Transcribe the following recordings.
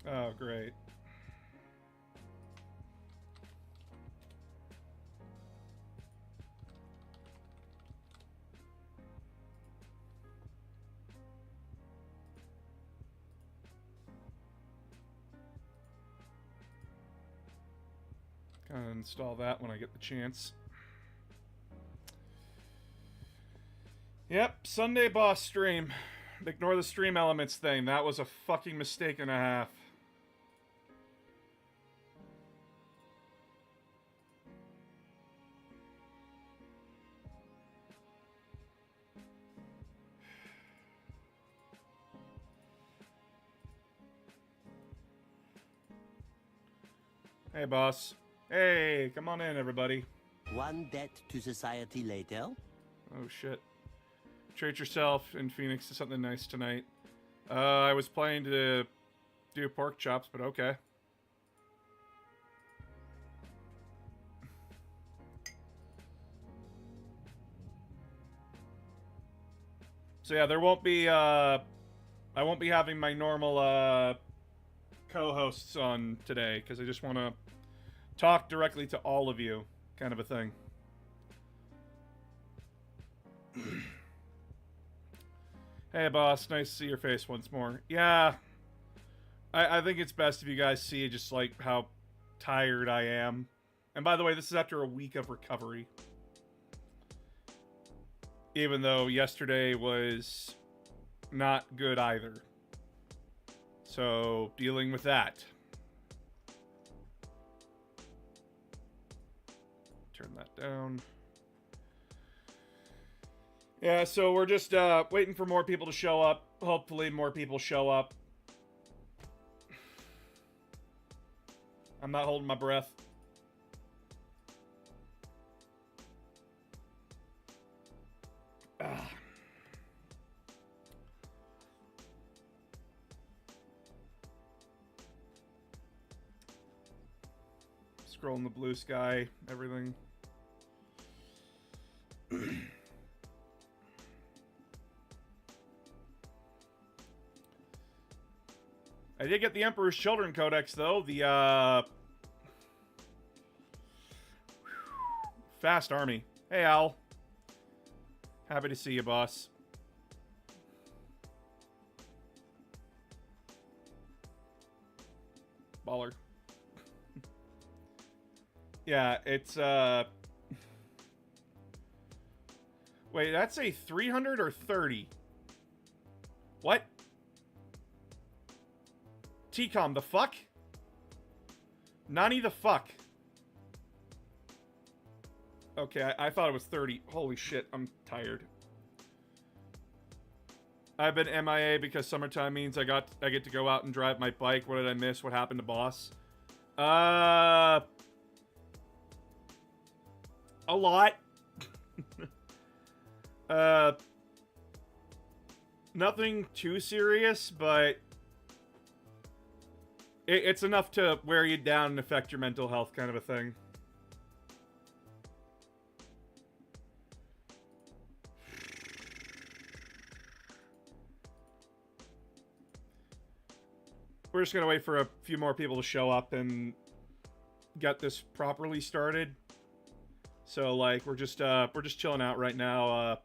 Oh, great. Gonna install that when I get the chance. Yep, Sunday boss stream. Ignore the stream elements thing. That was a fucking mistake and a half. Hey, boss. Hey, come on in, everybody. One debt to society later. Oh, shit. Treat yourself in Phoenix to something nice tonight. I was planning to do pork chops, but okay. So yeah, there won't be, I won't be having my normal, co-hosts on today, because I just want to talk directly to all of you, kind of a thing. Hey, boss, nice to see your face once more. Yeah, I think it's best if you guys see just, like, how tired I am. And by the way, this is after a week of recovery. Even though yesterday was not good either. So, dealing with that. Turn that down. Yeah, so we're just waiting for more people to show up. Hopefully more people show up. I'm not holding my breath. Ah. Scrolling the blue sky, everything. I did get the Emperor's Children Codex, though. The, Fast Army. Hey, Al. Happy to see you, boss. Baller. Yeah, it's, Wait, that's a 300 or 30? What? TCOM, the fuck? Nani the fuck? Okay, I thought it was 30. Holy shit, I'm tired. I've been MIA because summertime means I get to go out and drive my bike. What did I miss? What happened to boss? A lot. Nothing too serious, but it's enough to wear you down and affect your mental health, kind of a thing. We're just gonna wait for a few more people to show up and get this properly started. So like we're just chilling out right now.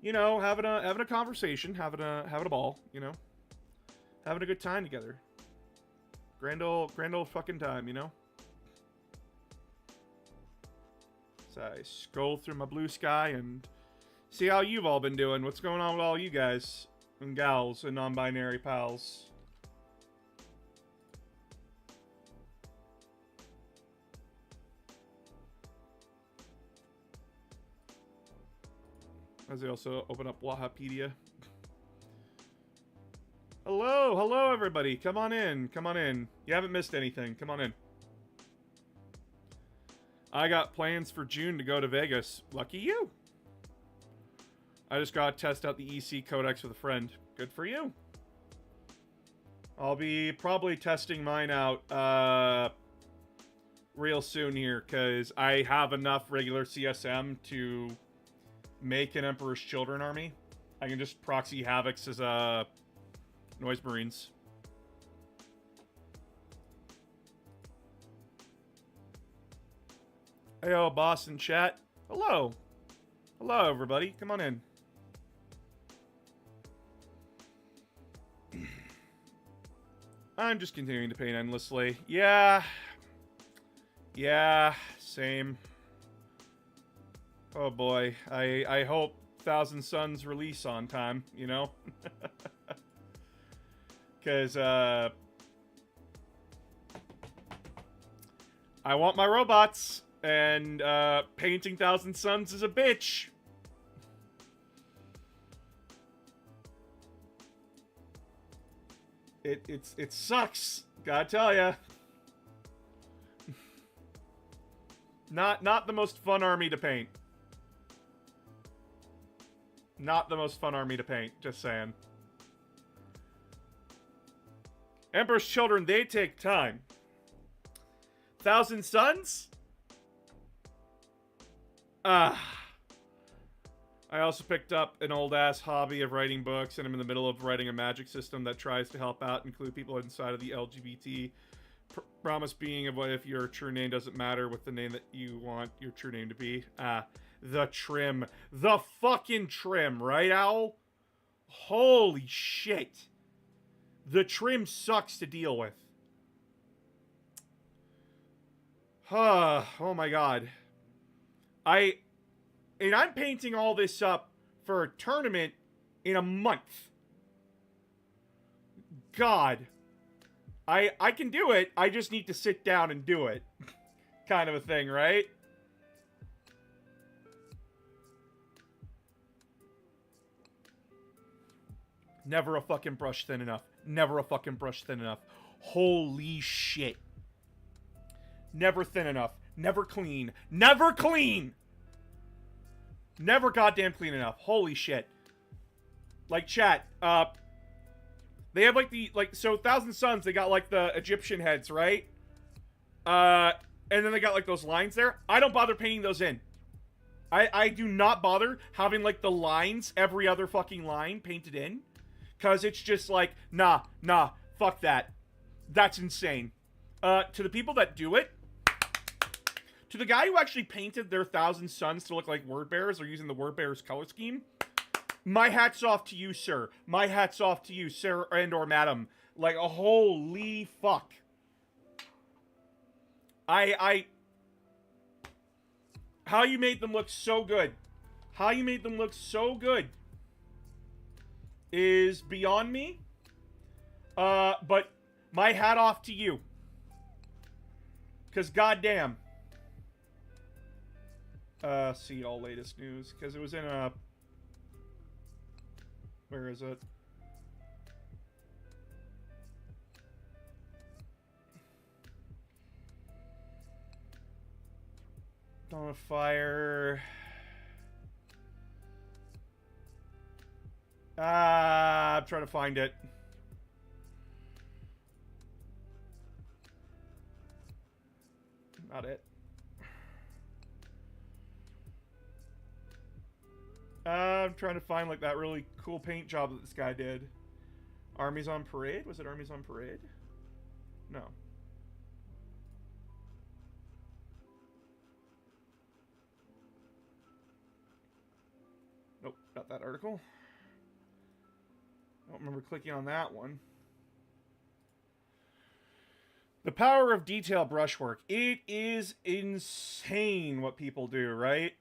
You know, having a conversation, having a ball. You know, having a good time together. Grand old fucking time, you know? So I scroll through my blue sky and see how you've all been doing. What's going on with all you guys and gals and non-binary pals? As I also open up Wahapedia. Hello, everybody. Come on in. Come on in. You haven't missed anything. Come on in. I got plans for June to go to Vegas. Lucky you. I just got to test out the EC Codex with a friend. Good for you. I'll be probably testing mine out real soon here, because I have enough regular CSM to make an Emperor's Children army. I can just proxy Havocs as Noise Marines. Heyo, boss in chat. Hello. Hello, everybody. Come on in. I'm just continuing to paint endlessly. Yeah. Yeah, same. Oh boy. I hope Thousand Suns release on time, you know? Because, I want my robots, and, painting Thousand Suns is a bitch. It sucks, gotta tell ya. Not the most fun army to paint. Not the most fun army to paint, just saying. Emperor's Children, they take time. Thousand Suns? I also picked up an old-ass hobby of writing books, and I'm in the middle of writing a magic system that tries to help out, include people inside of the LGBT. Promise being of what if your true name doesn't matter with the name that you want your true name to be. The Trim. The fucking Trim, right, Owl? Holy shit. The Trim sucks to deal with. Oh my god. And I'm painting all this up for a tournament in a month. God. I can do it, I just need to sit down and do it. Kind of a thing, right? Never a fucking brush thin enough. Never a fucking brush thin enough. Holy shit. Never thin enough. Never clean. Never clean! Never goddamn clean enough. Holy shit. Like, chat, they have, so Thousand Suns, they got, like, the Egyptian heads, right? And then they got, like, those lines there. I don't bother painting those in. I do not bother having, like, the lines, every other fucking line painted in. Because it's just like, nah, fuck that. That's insane. To the people that do it, to the guy who actually painted their Thousand Suns to look like word bearers or using the word bearers color scheme, my hat's off to you, sir. My hat's off to you, sir and or madam. Like, a holy fuck. How you made them look so good. How you made them look so good is beyond me. But my hat off to you. Because goddamn. See all latest news. Because it was in a... Where is it? Dawn of Fire. I'm trying to find it. Not it. I'm trying to find, like, that really cool paint job that this guy did. Armies on Parade? Was it Armies on Parade? No. Nope, not that article. I don't remember clicking on that one. The power of detail brushwork. It is insane what people do, right?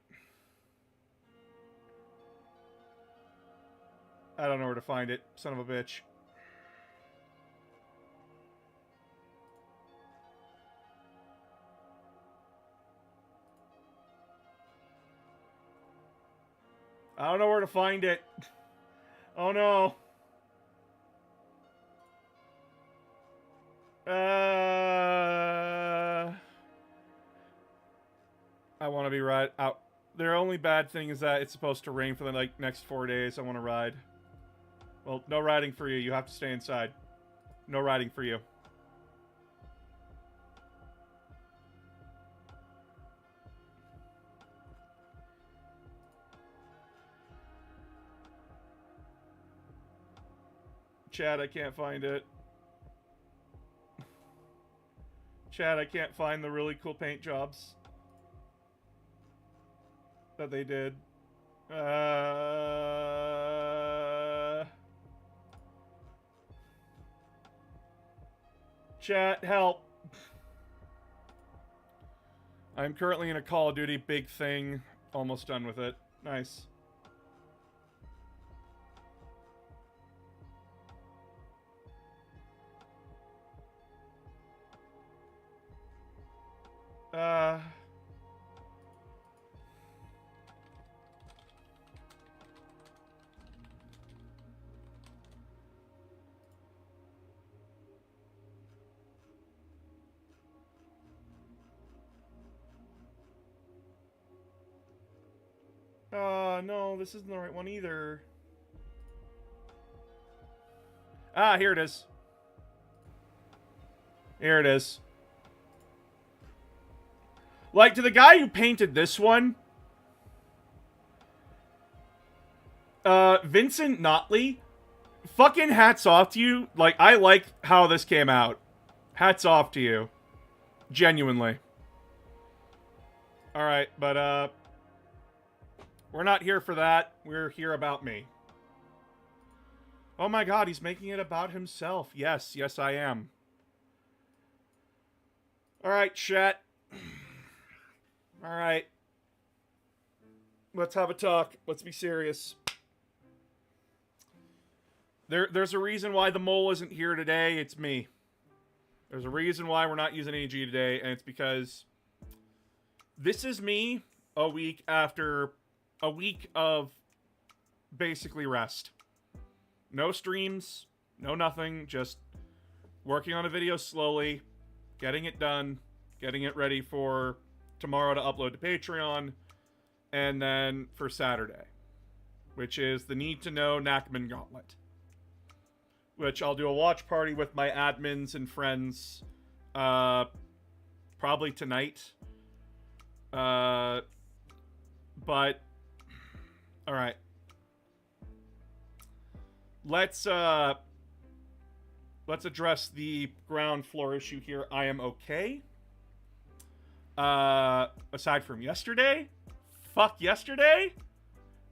I don't know where to find it. Son of a bitch. I don't know where to find it. Oh no. I want to be out. Their only bad thing is that it's supposed to rain for the next 4 days. I want to ride. Well, no riding for you. You have to stay inside. No riding for you. Chad, I can't find it. Chad, I can't find the really cool paint jobs. that they did. Chat, help. I'm currently in a Call of Duty big thing. Almost done with it. Nice. No, this isn't the right one either. Ah, here it is. Here it is. Like, to the guy who painted this one, Vincent Notley, fucking hats off to you. Like, I like how this came out. Hats off to you. Genuinely. Alright, but, we're not here for that. We're here about me. Oh my god, he's making it about himself. Yes, yes I am. Alright, chat. Alright. Let's have a talk. Let's be serious. There's a reason why the mole isn't here today. It's me. There's a reason why we're not using AG today, and it's because this is me a week after a week of basically rest. No streams, no nothing, just working on a video slowly, getting it done, getting it ready for tomorrow to upload to Patreon, and then for Saturday, which is the Need to Know Nachman Gauntlet, which I'll do a watch party with my admins and friends, probably tonight. But all right. Let's address the ground floor issue here. I am okay. Aside from yesterday, fuck yesterday.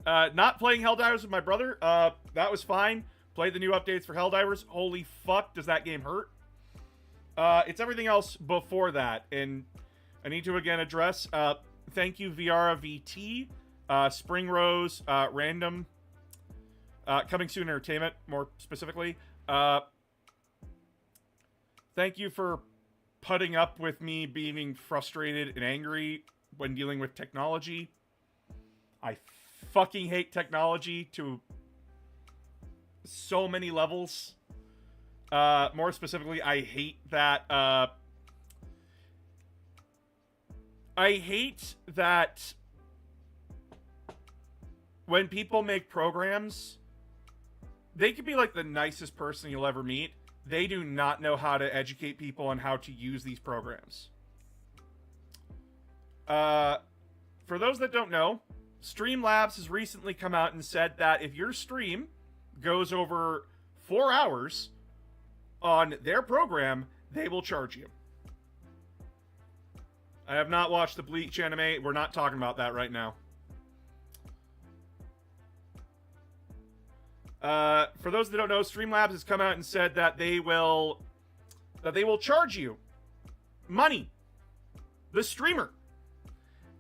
Not playing Helldivers with my brother. That was fine. Played the new updates for Helldivers. Holy fuck, does that game hurt? It's everything else before that, and I need to again address. Thank you, Viara VT. Spring Rose, Random, Coming Soon Entertainment, more specifically. Thank you for putting up with me being frustrated and angry when dealing with technology. I fucking hate technology to so many levels. More specifically, I hate that, when people make programs, they could be like the nicest person you'll ever meet. They do not know how to educate people on how to use these programs. For those that don't know, Streamlabs has recently come out and said that if your stream goes over 4 hours on their program, they will charge you. I have not watched the Bleach anime. We're not talking about that right now. For those that don't know, Streamlabs has come out and said that they will charge you money, the streamer,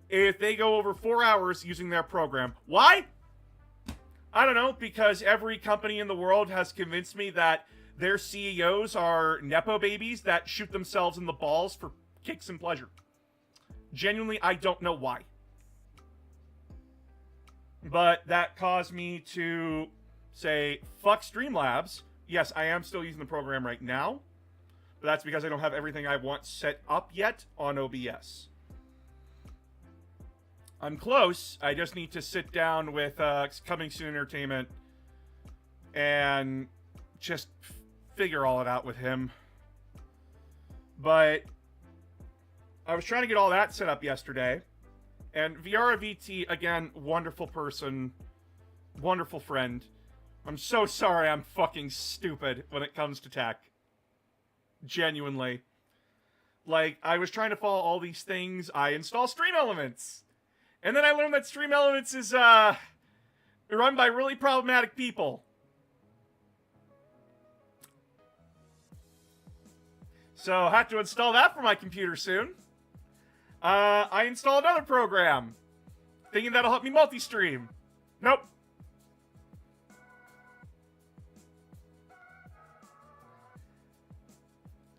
if they go over 4 hours using their program. Why? I don't know, because every company in the world has convinced me that their CEOs are Nepo babies that shoot themselves in the balls for kicks and pleasure. Genuinely, I don't know why. But that caused me to say, fuck Streamlabs. Yes, I am still using the program right now, but that's because I don't have everything I want set up yet on OBS. I'm close. I just need to sit down with Coming Soon Entertainment and just figure all it out with him. But I was trying to get all that set up yesterday, and Viara VT, again, wonderful person, wonderful friend. I'm so sorry I'm fucking stupid when it comes to tech. Genuinely. Like, I was trying to follow all these things. I install Stream Elements. And then I learned that Stream Elements is run by really problematic people. So I have to install that for my computer soon. I installed another program, thinking that'll help me multi-stream. Nope.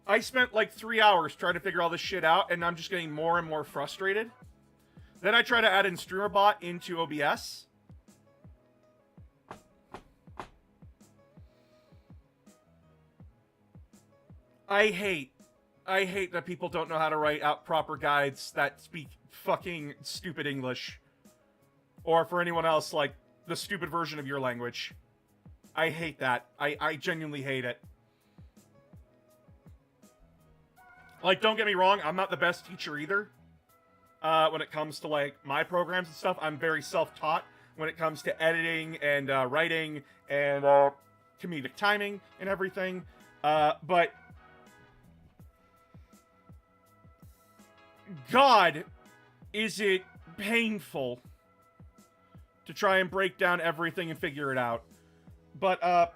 I spent like 3 hours trying to figure all this shit out, and I'm just getting more and more frustrated. Then I try to add in StreamerBot into OBS. I hate that people don't know how to write out proper guides that speak fucking stupid English. Or for anyone else, like, the stupid version of your language. I hate that. I genuinely hate it. Like, don't get me wrong, I'm not the best teacher either. When it comes to, like, my programs and stuff, I'm very self-taught when it comes to editing and writing and comedic timing and everything. But God, is it painful to try and break down everything and figure it out. But,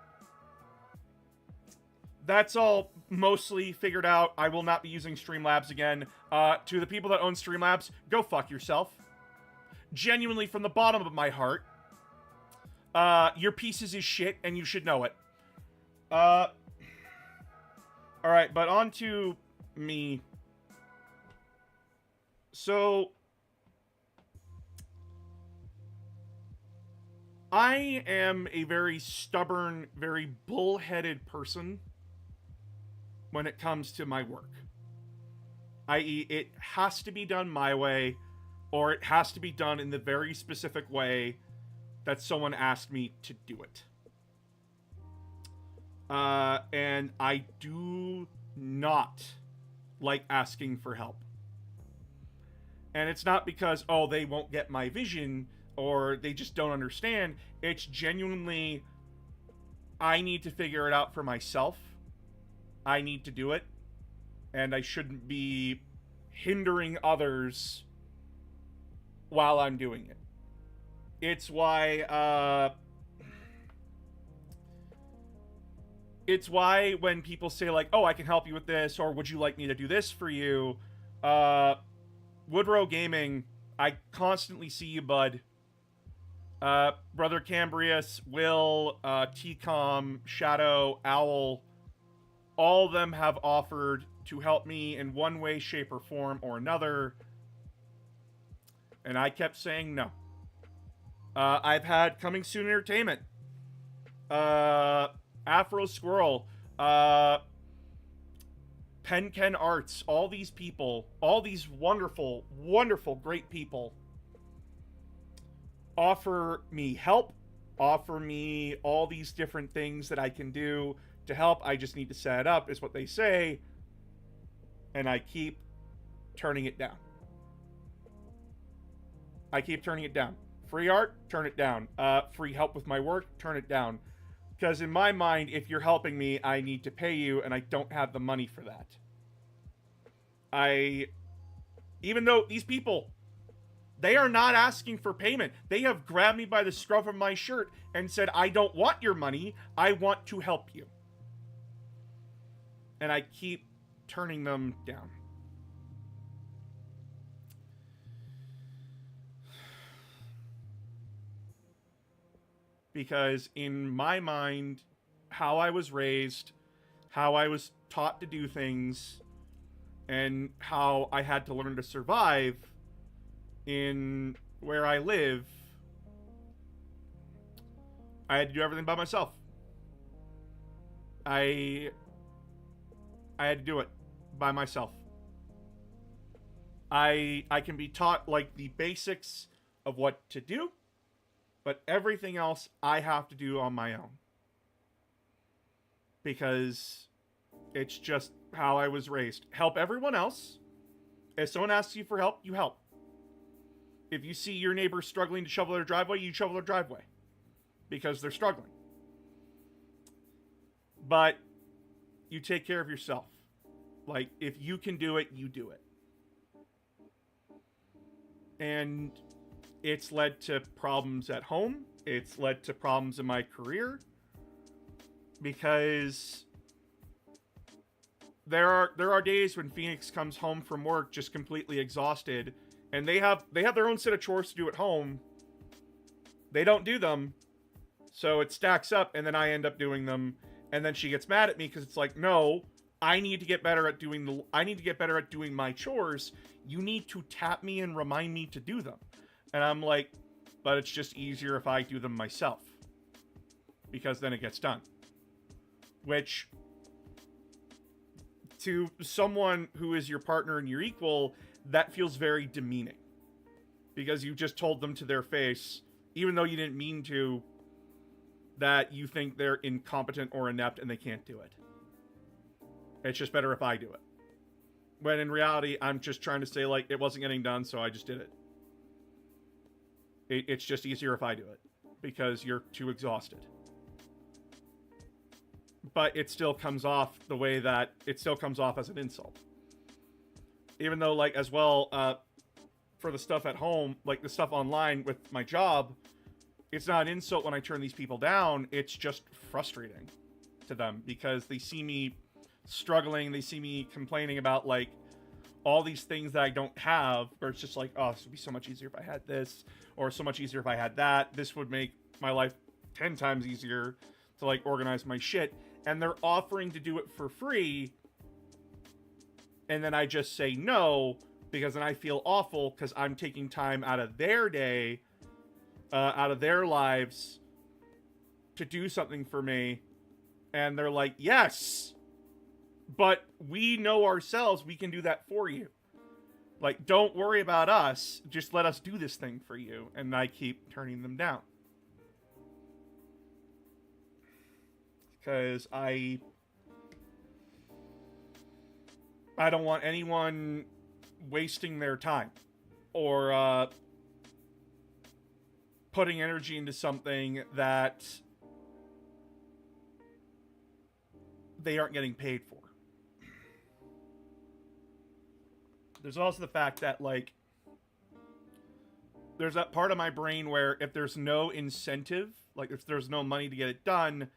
that's all mostly figured out. I will not be using Streamlabs again. To the people that own Streamlabs, go fuck yourself. Genuinely, from the bottom of my heart. Your pieces is shit, and you should know it. Alright, but on to me. So, I am a very stubborn, very bullheaded person when it comes to my work. I.e., it has to be done my way, or it has to be done in the very specific way that someone asked me to do it. And I do not like asking for help. And it's not because, oh, they won't get my vision, or they just don't understand. It's genuinely, I need to figure it out for myself. I need to do it. And I shouldn't be hindering others while I'm doing it. It's why, it's why when people say, like, oh, I can help you with this, or would you like me to do this for you? Woodrow Gaming, I constantly see you, bud. Brother Cambrius, Will, TCOM, Shadow, Owl, all of them have offered to help me in one way, shape, or form or another. And I kept saying no. I've had Coming Soon Entertainment, Afro Squirrel, Penken Arts, all these people, all these wonderful, wonderful, great people offer me help, offer me all these different things that I can do to help. I just need to set it up, is what they say. And I keep turning it down. I keep turning it down. Free art, turn it down. Free help with my work, turn it down. Because in my mind, if you're helping me, I need to pay you, and I don't have the money for that. Even though these people, they are not asking for payment. They have grabbed me by the scruff of my shirt and said, I don't want your money, I want to help you. And I keep turning them down. Because in my mind, how I was raised, how I was taught to do things, and how I had to learn to survive in where I live, I had to do everything by myself. I had to do it by myself. I can be taught, like, the basics of what to do, but everything else I have to do on my own. Because it's just how I was raised. Help everyone else. If someone asks you for help, you help. If you see your neighbor struggling to shovel their driveway, you shovel their driveway. Because they're struggling. But you take care of yourself. Like, if you can do it, you do it. And it's led to problems at home. It's led to problems in my career. Because there are days when Phoenix comes home from work just completely exhausted, and they have their own set of chores to do at home. They don't do them, so it stacks up, and then I end up doing them, and then she gets mad at me because it's like, no, I need to get better at doing my chores. You need to tap me and remind me to do them. And I'm like, but it's just easier if I do them myself, because then it gets done. Which, to someone who is your partner and your equal, that feels very demeaning. Because you just told them to their face, even though you didn't mean to, that you think they're incompetent or inept and they can't do it. It's just better if I do it. When in reality, I'm just trying to say, like, it wasn't getting done, so I just did it. It's just easier if I do it. Because you're too exhausted. But it still comes off the way that it still comes off as an insult. Even though, like, as well, for the stuff at home, like the stuff online with my job, it's not an insult when I turn these people down. It's just frustrating to them because they see me struggling. They see me complaining about, like, all these things that I don't have, where it's just like, oh, this would be so much easier if I had this, or so much easier if I had that. This would make my life 10 times easier to, like, organize my shit. And they're offering to do it for free, and then I just say no, because then I feel awful, because I'm taking time out of their day, out of their lives, to do something for me, and they're like, yes, but we know ourselves, we can do that for you. Like, don't worry about us, just let us do this thing for you, and I keep turning them down. Because I don't want anyone wasting their time or putting energy into something that they aren't getting paid for. There's also the fact that, like, there's that part of my brain where if there's no incentive, like if there's no money to get it done,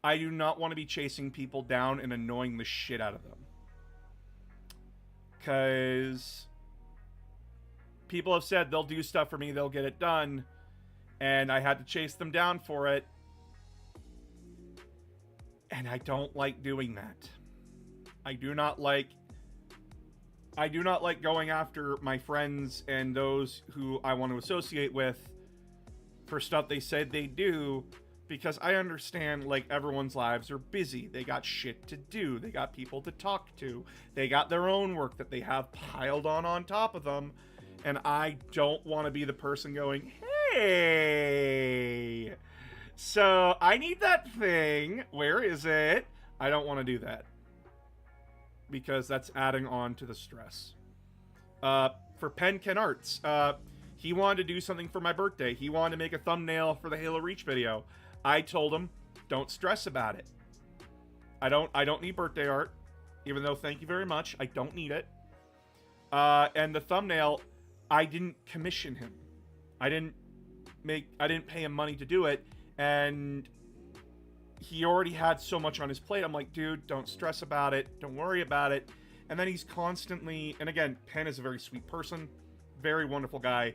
I do not want to be chasing people down and annoying the shit out of them. Because people have said they'll do stuff for me, they'll get it done, and I had to chase them down for it. And I don't like doing that. I do not like going after my friends and those who I want to associate with for stuff they said they do. Because I understand, like, everyone's lives are busy. They got shit to do. They got people to talk to. They got their own work that they have piled on top of them. And I don't want to be the person going, hey, so I need that thing. Where is it? I don't want to do that. Because that's adding on to the stress. For Penken Arts, he wanted to do something for my birthday. He wanted to make a thumbnail for the Halo Reach video. I told him, don't stress about it. I don't need birthday art, even though thank you very much. I don't need it. And the thumbnail, I didn't commission him. I didn't pay him money to do it, and he already had so much on his plate. I'm like, dude, don't stress about it. Don't worry about it. And then he's constantly, and again, Penn is a very sweet person, very wonderful guy.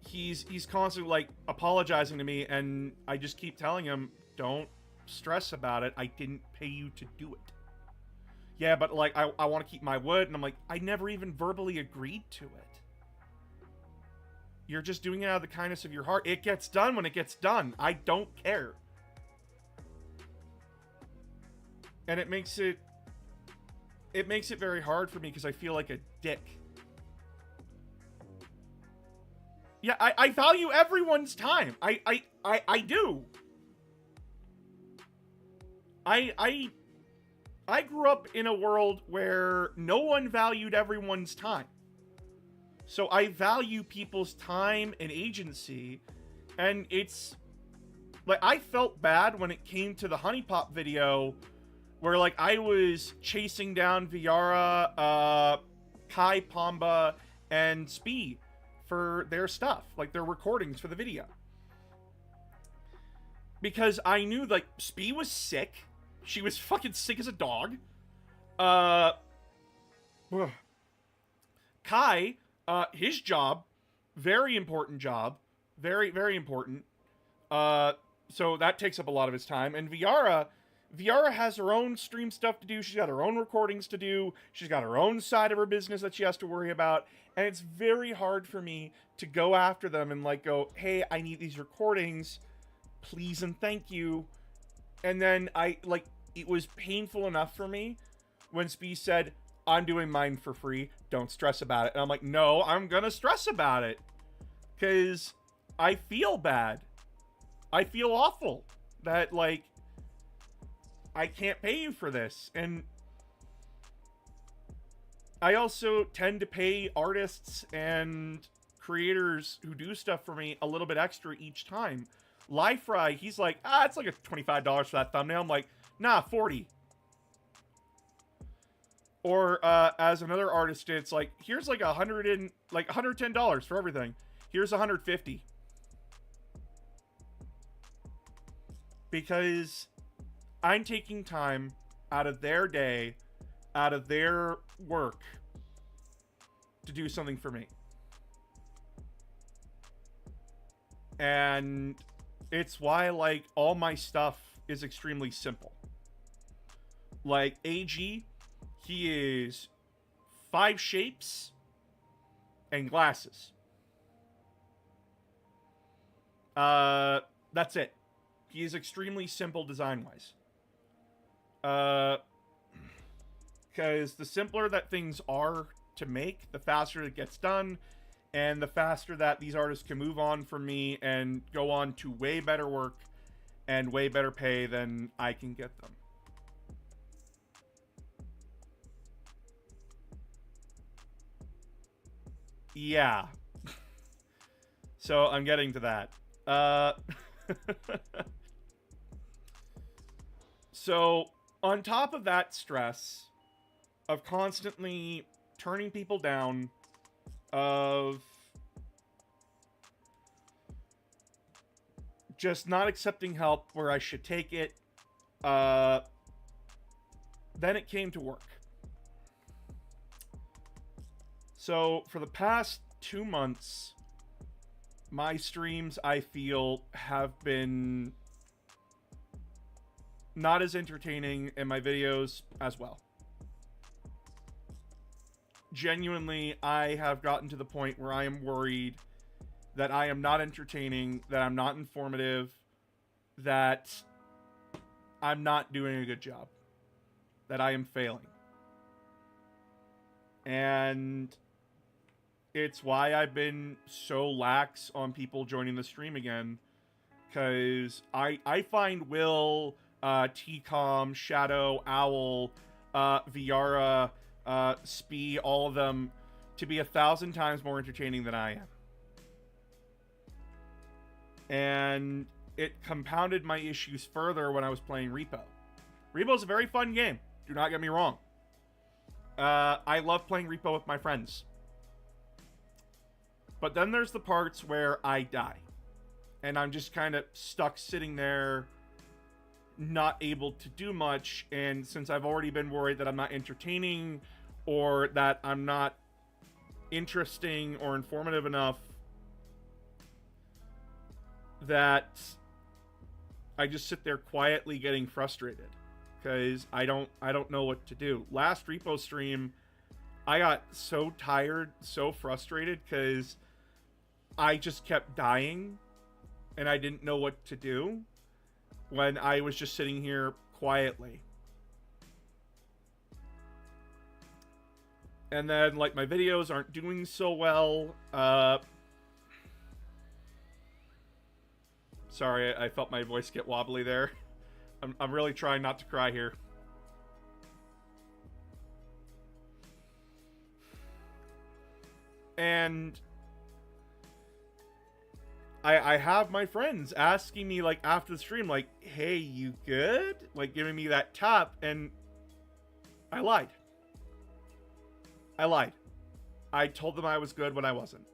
He's constantly, like, apologizing to me, and I just keep telling him, don't stress about it. I didn't pay you to do it. Yeah, but, like, I want to keep my word, and I'm like, I never even verbally agreed to it. You're just doing it out of the kindness of your heart. It gets done when it gets done. I don't care. And it makes it very hard for me because I feel like a dick. Yeah, I value everyone's time. I do. I grew up in a world where no one valued everyone's time. So I value people's time and agency. And it's like, I felt bad when it came to the Honey Pop video where, like, I was chasing down Viara Kai, Pamba, and Spee for their stuff, like their recordings for the video. Because I knew, like, Spee was sick. She was fucking sick as a dog. Kai, his job, very important job. Very, very important. So that takes up a lot of his time. And Viara has her own stream stuff to do. She's got her own recordings to do. She's got her own side of her business that she has to worry about. And it's very hard for me to go after them and, like, go, hey, I need these recordings. Please and thank you. And then it was painful enough for me when Spee said, I'm doing mine for free. Don't stress about it. And I'm like, no, I'm gonna stress about it. Because I feel bad. I feel awful that, like, I can't pay you for this. And I also tend to pay artists and creators who do stuff for me a little bit extra each time. Lifry, he's like, it's like a $25 for that thumbnail. I'm like, nah, 40. Or as another artist did, it's like, here's like $110 for everything. Here's $150. Because I'm taking time out of their day, out of their work, to do something for me. And it's why, like, all my stuff is extremely simple. Like, AG, he is 5 shapes and glasses. That's it. He is extremely simple design-wise. Because the simpler that things are to make, the faster it gets done, and the faster that these artists can move on from me and go on to way better work and way better pay than I can get them. Yeah. So I'm getting to that. So on top of that stress of constantly turning people down, of just not accepting help where I should take it, then it came to work. So for the past 2 months, my streams, I feel, have been not as entertaining, and my videos as well. Genuinely, I have gotten to the point where I am worried that I am not entertaining, that I'm not informative, that I'm not doing a good job, that I am failing. And it's why I've been so lax on people joining the stream again, because I find Will, T-Com, Shadow, Owl, Viara, Spee, all of them to be 1,000 times more entertaining than I am. And it compounded my issues further when I was playing Repo. Repo's a very fun game, do not get me wrong. I love playing Repo with my friends. But then there's the parts where I die. And I'm just kind of stuck sitting there, not able to do much. And since I've already been worried that I'm not entertaining, or that I'm not interesting or informative enough, that I just sit there quietly getting frustrated because I don't know what to do. Last Repo stream, I got so tired, so frustrated because I just kept dying and I didn't know what to do when I was just sitting here quietly. And then, like, my videos aren't doing so well. Sorry, I felt my voice get wobbly there. I'm really trying not to cry here. And I have my friends asking me, like, after the stream, like, hey, you good? Like, giving me that tap, and I lied. I told them I was good when I wasn't.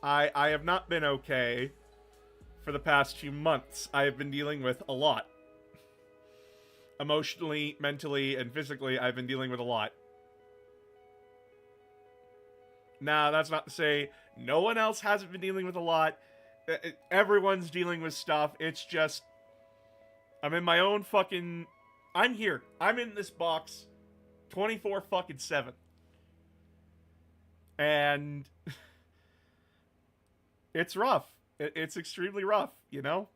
I have not been okay for the past few months. I have been dealing with a lot. Emotionally, mentally, and physically, I've been dealing with a lot. Now, that's not to say no one else hasn't been dealing with a lot. Everyone's dealing with stuff. It's just, I'm in my own fucking... I'm here. I'm in this box 24-7. And it's rough. It's extremely rough, you know?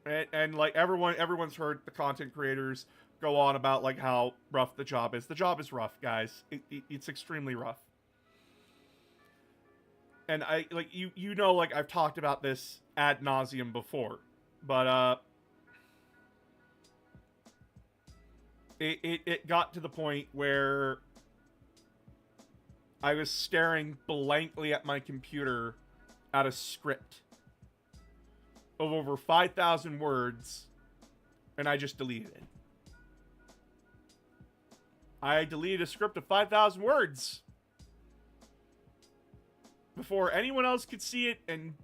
And like, everyone's heard the content creators go on about, like, how rough the job is. The job is rough, guys. It's extremely rough. And I, like, you know, like, I've talked about this ad nauseum before. But, it got to the point where I was staring blankly at my computer at a script of over 5,000 words, and I just deleted it. I deleted a script of 5,000 words before anyone else could see it and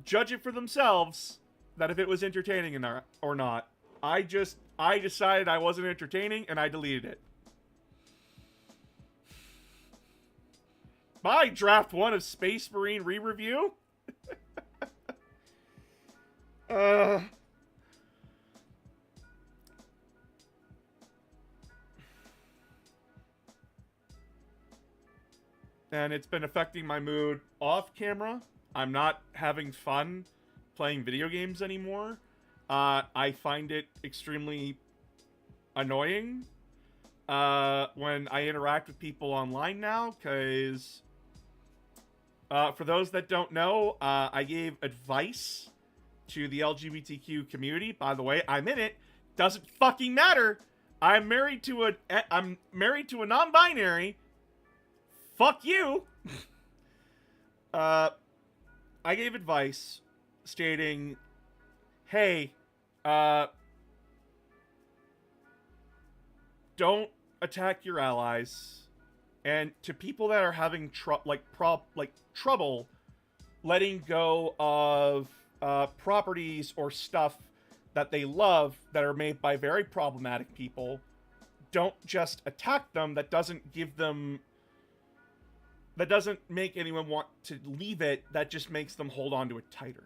judge it for themselves that if it was entertaining or not. I decided I wasn't entertaining, and I deleted it. Bye, Draft 1 of Space Marine re-review. And it's been affecting my mood off camera. I'm not having fun playing video games anymore. I find it extremely annoying when I interact with people online now, because for those that don't know, I gave advice to the LGBTQ community. By the way, I'm in it. Doesn't fucking matter. I'm married to a non-binary. Fuck you. I gave advice stating, hey, don't attack your allies. And to people that are having trouble letting go of properties or stuff that they love that are made by very problematic people, don't just attack them. That doesn't make anyone want to leave it. That just makes them hold on to it tighter.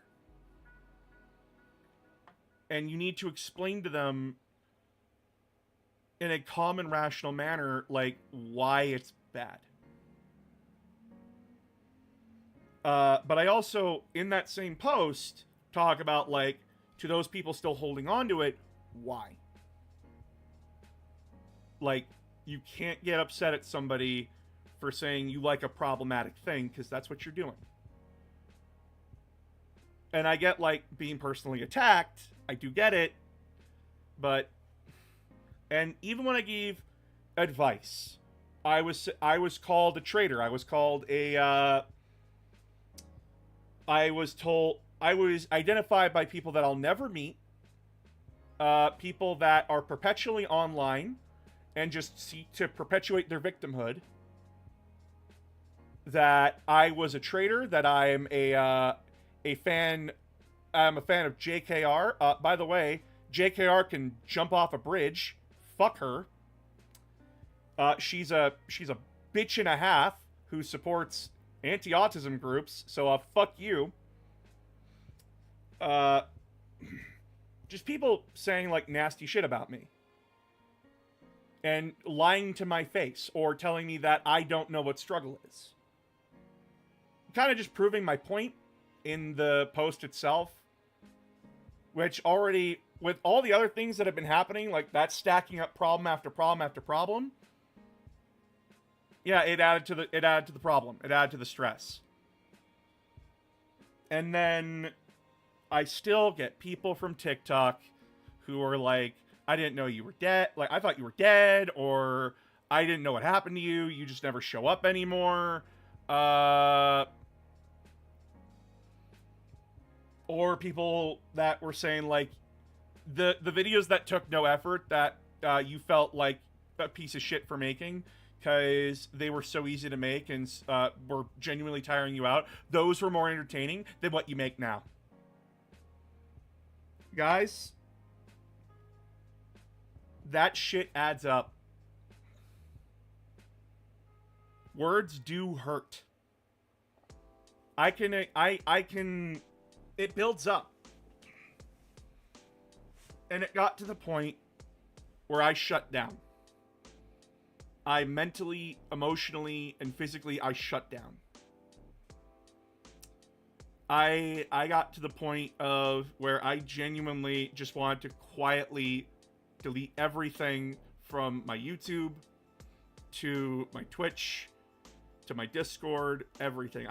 And you need to explain to them in a calm and rational manner, like, why it's bad. But I also, in that same post, talk about, like, to those people still holding on to it, why? Like, you can't get upset at somebody for saying you like a problematic thing, because that's what you're doing. And I get, like, being personally attacked. I do get it. But, and even when I gave advice, I was called a traitor. I was called a, I was identified by people that I'll never meet. People that are perpetually online and just seek to perpetuate their victimhood. That I was a traitor, that I am I'm a fan of JKR. By the way, JKR can jump off a bridge. Fuck her. She's a bitch and a half who supports anti-autism groups, so fuck you. Just people saying, like, nasty shit about me. And lying to my face, or telling me that I don't know what struggle is. Kind of just proving my point in the post itself, which already, with all the other things that have been happening, like that stacking up problem after problem after problem, yeah, it added to the problem. It added to the stress. And then I still get people from TikTok who are like, I didn't know you were dead. Like, I thought you were dead, or I didn't know what happened to you. You just never show up anymore. Or people that were saying, like, the videos that took no effort, that you felt like a piece of shit for making because they were so easy to make and were genuinely tiring you out, those were more entertaining than what you make now. Guys, that shit adds up. Words do hurt. I can, it builds up. And it got to the point where I shut down. I mentally, emotionally, and physically, I shut down. I got to the point of where I genuinely just wanted to quietly delete everything from my YouTube to my Twitch to my Discord, everything.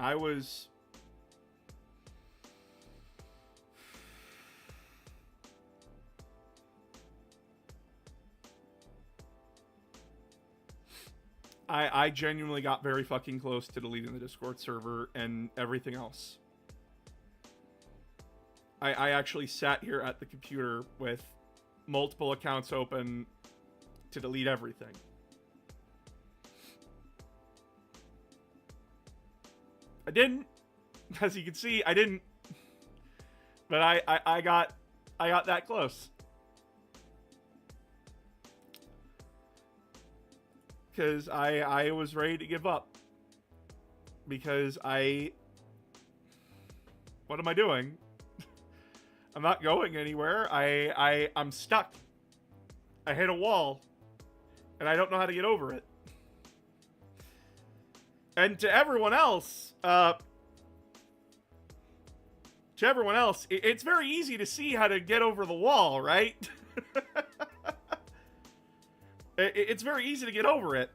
I genuinely got very fucking close to deleting the Discord server and everything else. I actually sat here at the computer with multiple accounts open to delete everything. I didn't. As you can see, I didn't. But I got that close. Because I was ready to give up. Because what am I doing? I'm not going anywhere. I'm stuck. I hit a wall. And I don't know how to get over it. And to everyone else, it's very easy to see how to get over the wall, right? It's very easy to get over it.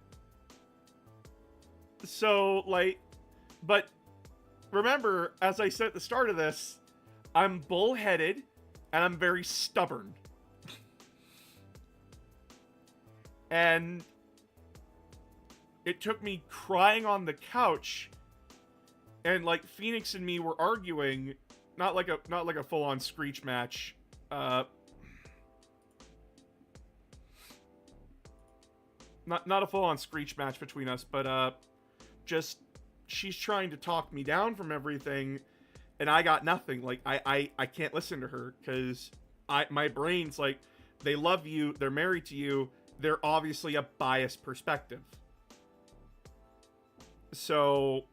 So, like, but remember, as I said at the start of this, I'm bullheaded and I'm very stubborn. And it took me crying on the couch, and like Phoenix and me were arguing, not like a full-on screech match. Not a full-on screech match between us, but just she's trying to talk me down from everything, and I got nothing. Like I can't listen to her because my brain's like, they love you, they're married to you, they're obviously a biased perspective. So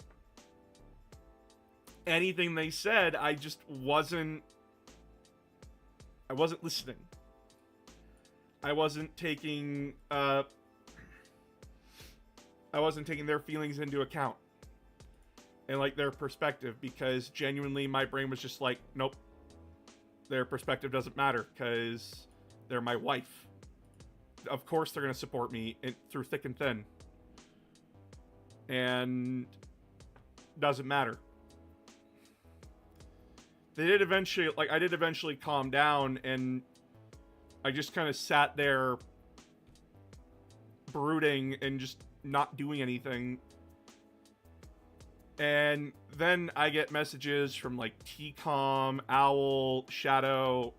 anything they said, I wasn't listening. I wasn't taking their feelings into account and like their perspective, because genuinely my brain was just like, nope, their perspective doesn't matter because they're my wife. Of course they're going to support me through thick and thin. And doesn't matter. I did eventually calm down, and I just kind of sat there brooding and just not doing anything. And then I get messages from like TCOM, Owl, Shadow,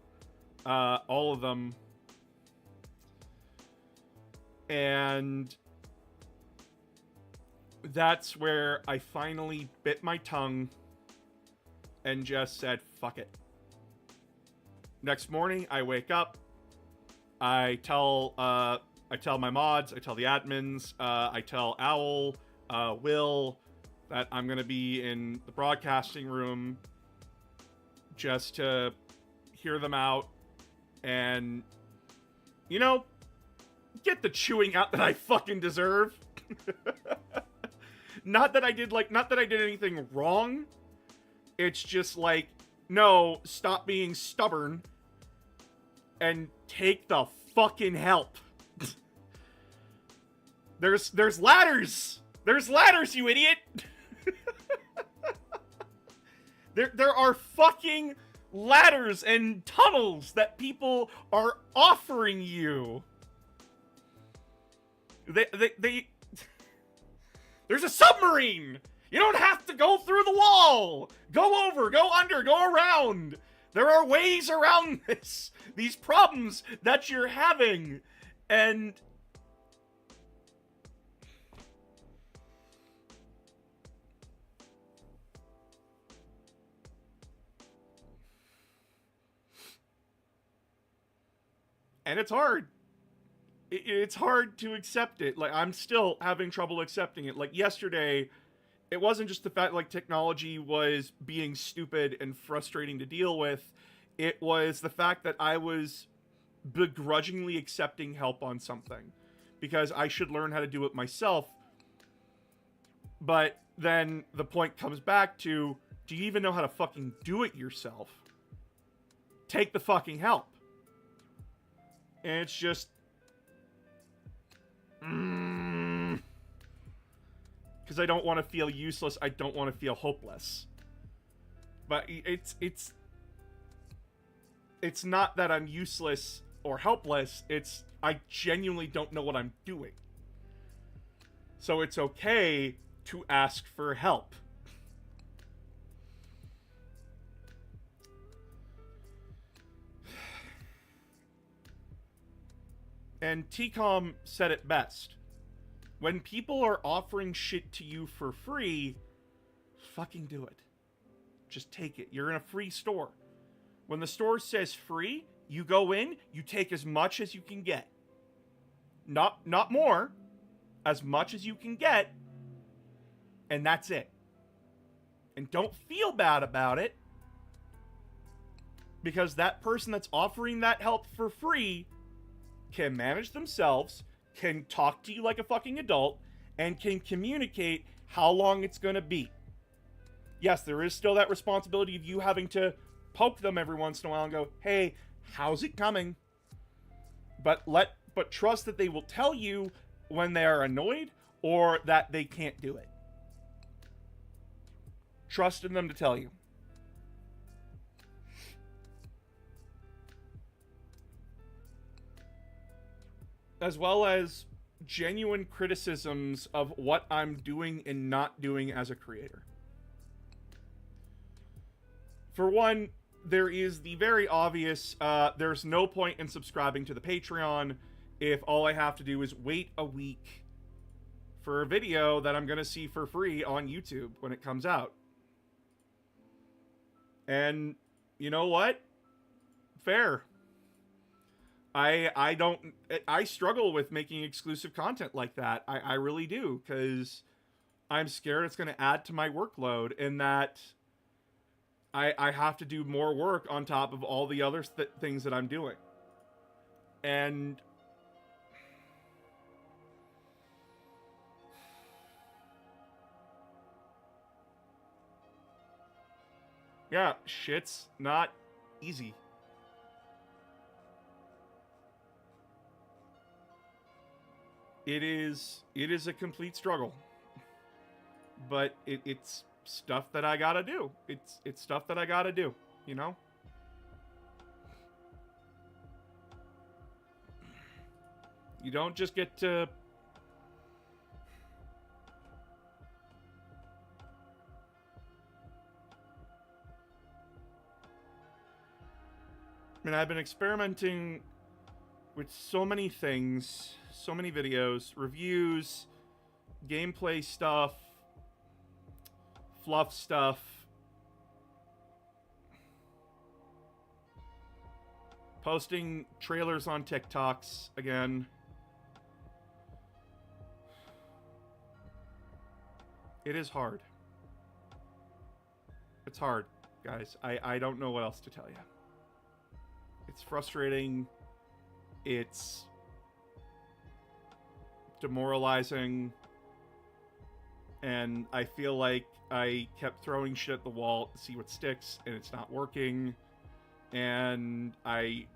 all of them. And that's where I finally bit my tongue and just said, fuck it. Next morning, I wake up. I tell my mods, I tell the admins, I tell Owl, Will, that I'm going to be in the broadcasting room just to hear them out and, you know, get the chewing out that I fucking deserve. Not that I did anything wrong. It's just like, no, stop being stubborn and take the fucking help. There's ladders. There's ladders, you idiot. There are fucking ladders and tunnels that people are offering you. There's a submarine! You don't have to go through the wall! Go over, go under, go around! There are ways around these problems that you're having. And it's hard. It's hard to accept it. Like, I'm still having trouble accepting it. Like, yesterday, it wasn't just the fact, like, technology was being stupid and frustrating to deal with. It was the fact that I was begrudgingly accepting help on something because I should learn how to do it myself. But then the point comes back to, do you even know how to fucking do it yourself? Take the fucking help. And it's just... Because I don't want to feel useless. I don't want to feel hopeless. But it's not that I'm useless or helpless. It's I genuinely don't know what I'm doing. So it's okay to ask for help. And TCOM said it best. When people are offering shit to you for free, fucking do it. Just take it. You're in a free store. When the store says free, you go in, you take as much as you can get. Not more. As much as you can get. And that's it. And don't feel bad about it. Because that person that's offering that help for free can manage themselves, can talk to you like a fucking adult, and can communicate how long it's going to be. Yes, there is still that responsibility of you having to poke them every once in a while and go, hey, how's it coming? But trust that they will tell you when they are annoyed or that they can't do it. Trust in them to tell you. As well as genuine criticisms of what I'm doing and not doing as a creator. For one, there is the very obvious, there's no point in subscribing to the Patreon if all I have to do is wait a week for a video that I'm going to see for free on YouTube when it comes out. And you know what? Fair. I struggle with making exclusive content like that. I really do, because I'm scared it's going to add to my workload, and that I have to do more work on top of all the other things that I'm doing. And yeah, shit's not easy. It is a complete struggle. But it's stuff that I gotta do. It's stuff that I gotta do, you know? You don't just get to... I mean, I've been experimenting with so many things, so many videos, reviews, gameplay stuff, fluff stuff. Posting trailers on TikToks again. It is hard. It's hard, guys. I don't know what else to tell you. It's frustrating. It's demoralizing. And I feel like I kept throwing shit at the wall to see what sticks, and it's not working. And I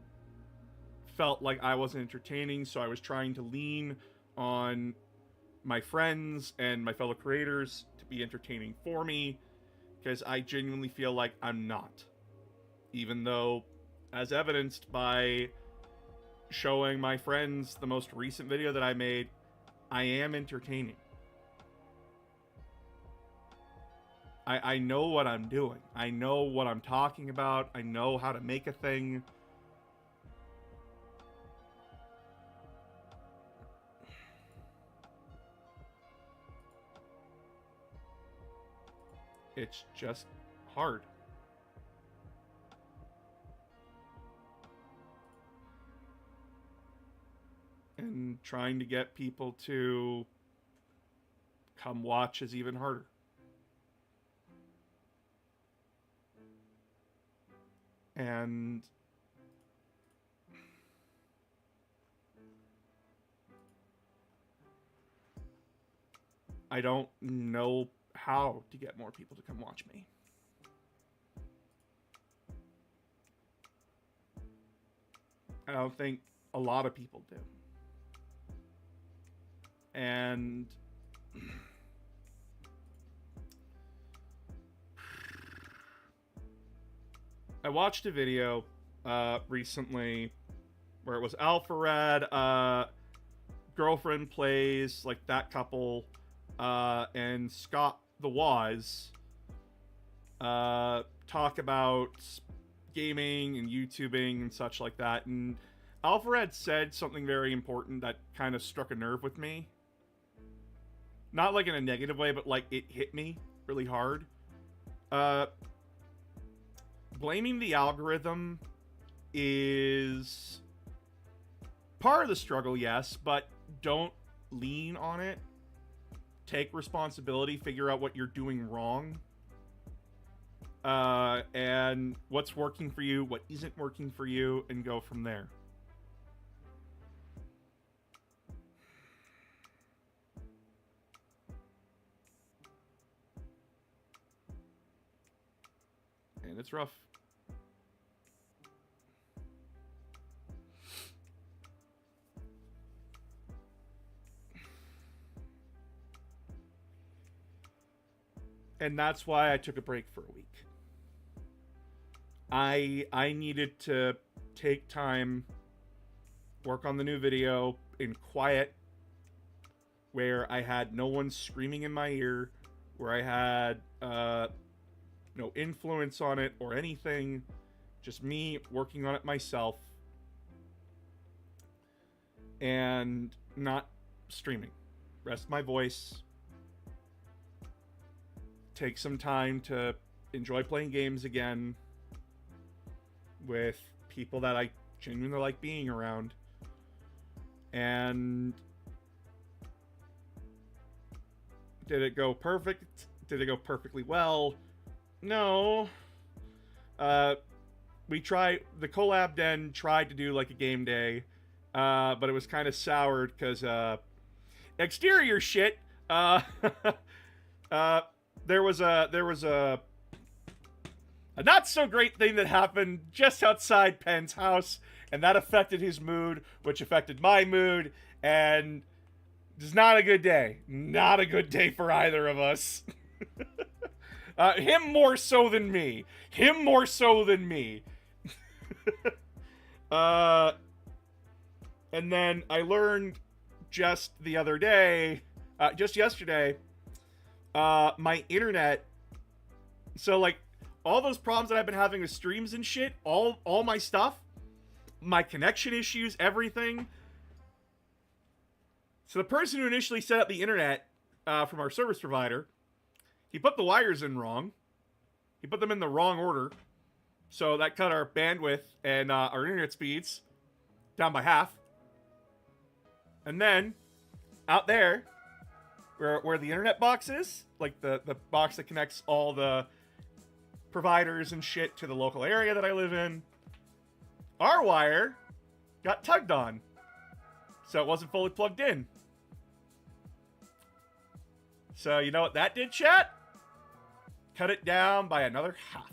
felt like I wasn't entertaining, so I was trying to lean on my friends and my fellow creators to be entertaining for me, because I genuinely feel like I'm not. Even though, as evidenced by showing my friends the most recent video that I made, I am entertaining. I know what I'm doing. I know what I'm talking about. I know how to make a thing. It's just hard. And trying to get people to come watch is even harder. And I don't know how to get more people to come watch me. I don't think a lot of people do. And I watched a video recently where it was Alpharad, Girlfriend Plays, like that couple, and Scott the Waz talk about gaming and YouTubing and such like that. And Alpharad said something very important that kind of struck a nerve with me. Not like in a negative way, but like it hit me really hard. Blaming the algorithm is part of the struggle, yes, but don't lean on it. Take responsibility, figure out what you're doing wrong. And what's working for you, what isn't working for you, and go from there. And it's rough. And that's why I took a break for a week. I needed to take time, work on the new video in quiet, where I had no one screaming in my ear, where I had no influence on it or anything, just me working on it myself, and not streaming. Rest my voice, take some time to enjoy playing games again with people that I genuinely like being around. And did it go perfect? Did it go perfectly well? No. We tried, the Collab Den tried to do like a game day, but it was kind of soured because exterior shit. There was a not so great thing that happened just outside Penn's house, and that affected his mood, which affected my mood, and it's not a good day. Not a good day for either of us. Him more so than me. Him more so than me. And then I learned just the other day, just yesterday, my internet, so like all those problems that I've been having with streams and shit, all my stuff, my connection issues, everything. So the person who initially set up the internet from our service provider, he put the wires in wrong. He put them in the wrong order. So that cut our bandwidth and our internet speeds down by half. And then out there, where the internet box is, like the box that connects all the providers and shit to the local area that I live in, our wire got tugged on. So it wasn't fully plugged in. So you know what that did, chat? Cut it down by another half.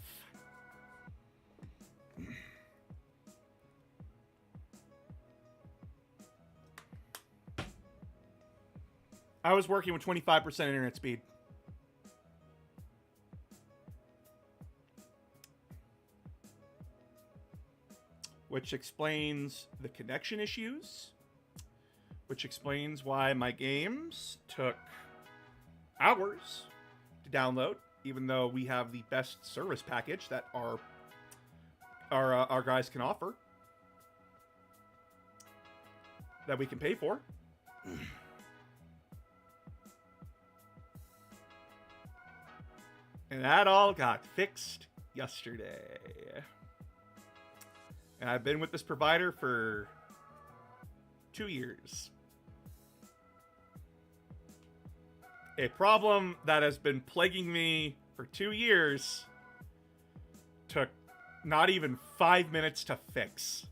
I was working with 25% internet speed. Which explains the connection issues. Which explains why my games took hours to download, even though we have the best service package that our guys can offer, that we can pay for. And that all got fixed yesterday. And I've been with this provider for 2 years. A problem that has been plaguing me for 2 years took not even 5 minutes to fix.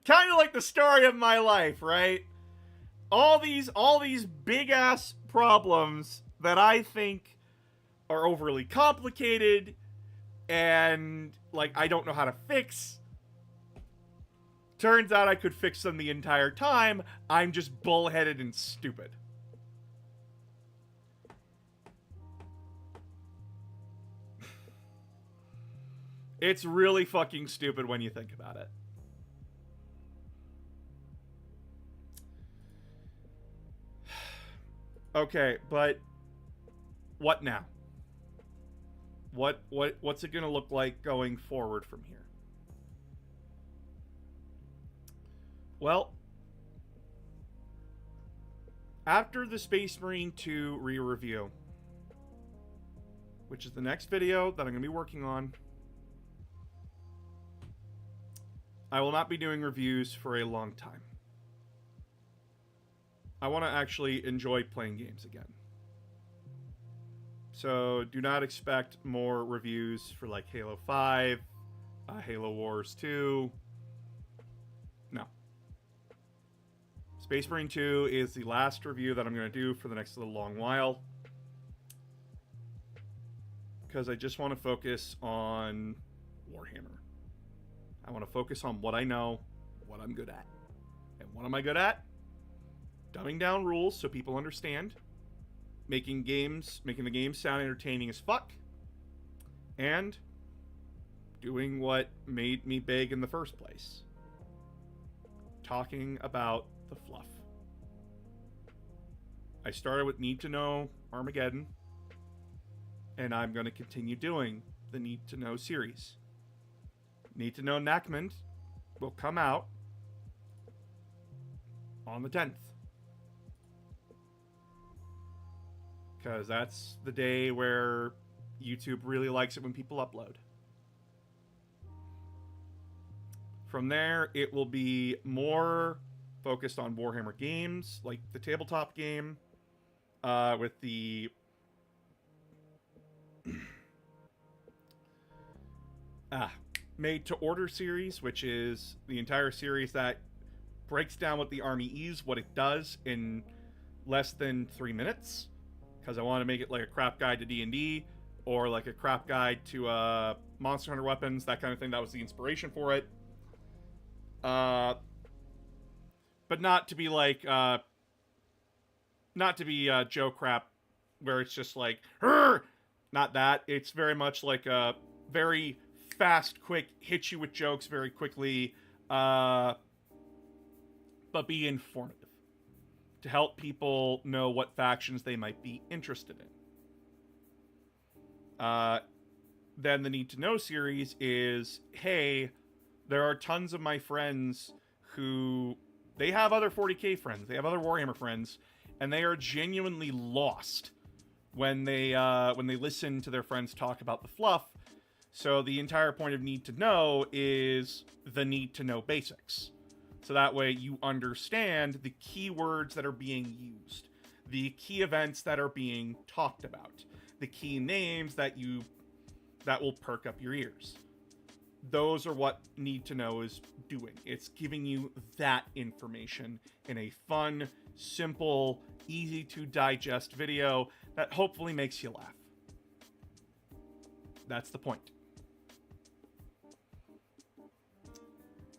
Kind of like the story of my life, right? All these big ass problems that I think are overly complicated and like I don't know how to fix. Turns out I could fix them the entire time. I'm just bullheaded and stupid. It's really fucking stupid when you think about it. Okay, but what now? What's it gonna look like going forward from here? Well, after the Space Marine 2 re-review, which is the next video that I'm gonna be working on, I will not be doing reviews for a long time. I want to actually enjoy playing games again. So do not expect more reviews for like Halo 5, Halo Wars 2. No. Space Marine 2 is the last review that I'm going to do for the next little long while. Because I just want to focus on Warhammer. I want to focus on what I know, what I'm good at. And what am I good at? Dumbing down rules so people understand, making the games sound entertaining as fuck, and doing what made me big in the first place. Talking about the fluff. I started with Need to Know Armageddon, and I'm going to continue doing the Need to Know series. Need to Know Nachmund will come out on the 10th. Because that's the day where YouTube really likes it when people upload. From there, it will be more focused on Warhammer games, like the tabletop game, with the Made to Order series, which is the entire series that breaks down what the army is, what it does in less than 3 minutes. Because I want to make it like a crap guide to D&D, or like a crap guide to Monster Hunter weapons, that kind of thing. That was the inspiration for it. But not to be like, not to be Joe crap, where it's just like, Hurr! Not that. It's very much like a very fast, quick, hit you with jokes very quickly, but be informative. To help people know what factions they might be interested in. Then the Need to Know series is, hey, there are tons of my friends who, they have other 40k friends, they have other Warhammer friends, and they are genuinely lost when they listen to their friends talk about the fluff. So the entire point of Need to Know is the need to know basics. So that way you understand the keywords that are being used, the key events that are being talked about, the key names that will perk up your ears. Those are what Need to Know is doing. It's giving you that information in a fun, simple, easy to digest video that hopefully makes you laugh. That's the point.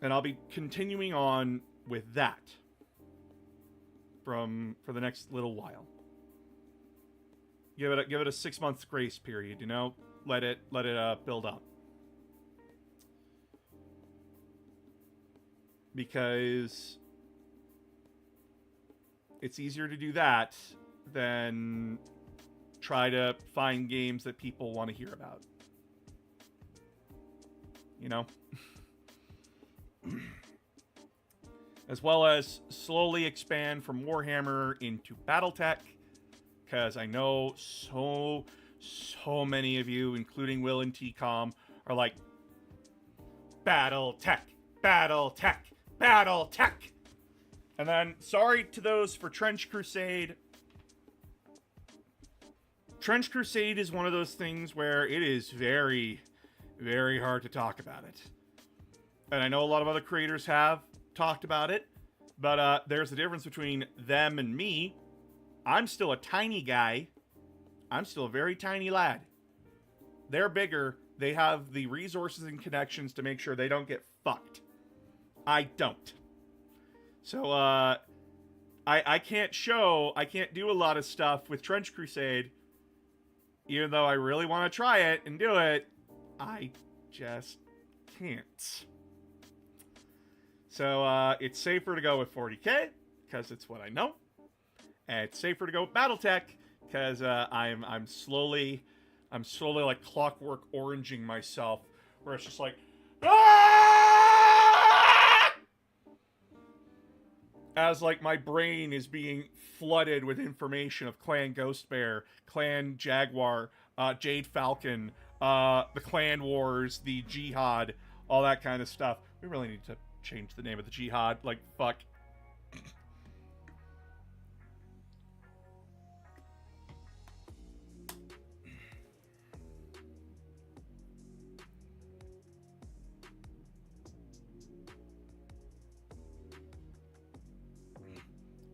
And I'll be continuing on with that for the next little while. Give it a 6 month grace period, you know? Let it build up. Because it's easier to do that than try to find games that people want to hear about. You know? as well as slowly expand from Warhammer into BattleTech, because I know so many of you, including Will and TCOM, are like, BattleTech, BattleTech, BattleTech. And then, sorry to those for Trench Crusade. Trench Crusade is one of those things where it is very, very hard to talk about it. And I know a lot of other creators have talked about it, but there's a difference between them and me. I'm still a tiny guy. I'm still a very tiny lad. They're bigger. They have the resources and connections to make sure they don't get fucked. I don't. So, I can't do a lot of stuff with Trench Crusade. Even though I really want to try it and do it, I just can't. So, it's safer to go with 40k, because it's what I know. And it's safer to go with BattleTech, because I'm slowly like clockwork oranging myself, where it's just like, as like my brain is being flooded with information of Clan Ghost Bear, Clan Jaguar, Jade Falcon, the Clan Wars, the Jihad, all that kind of stuff. We really need to change the name of the Jihad. Like, fuck.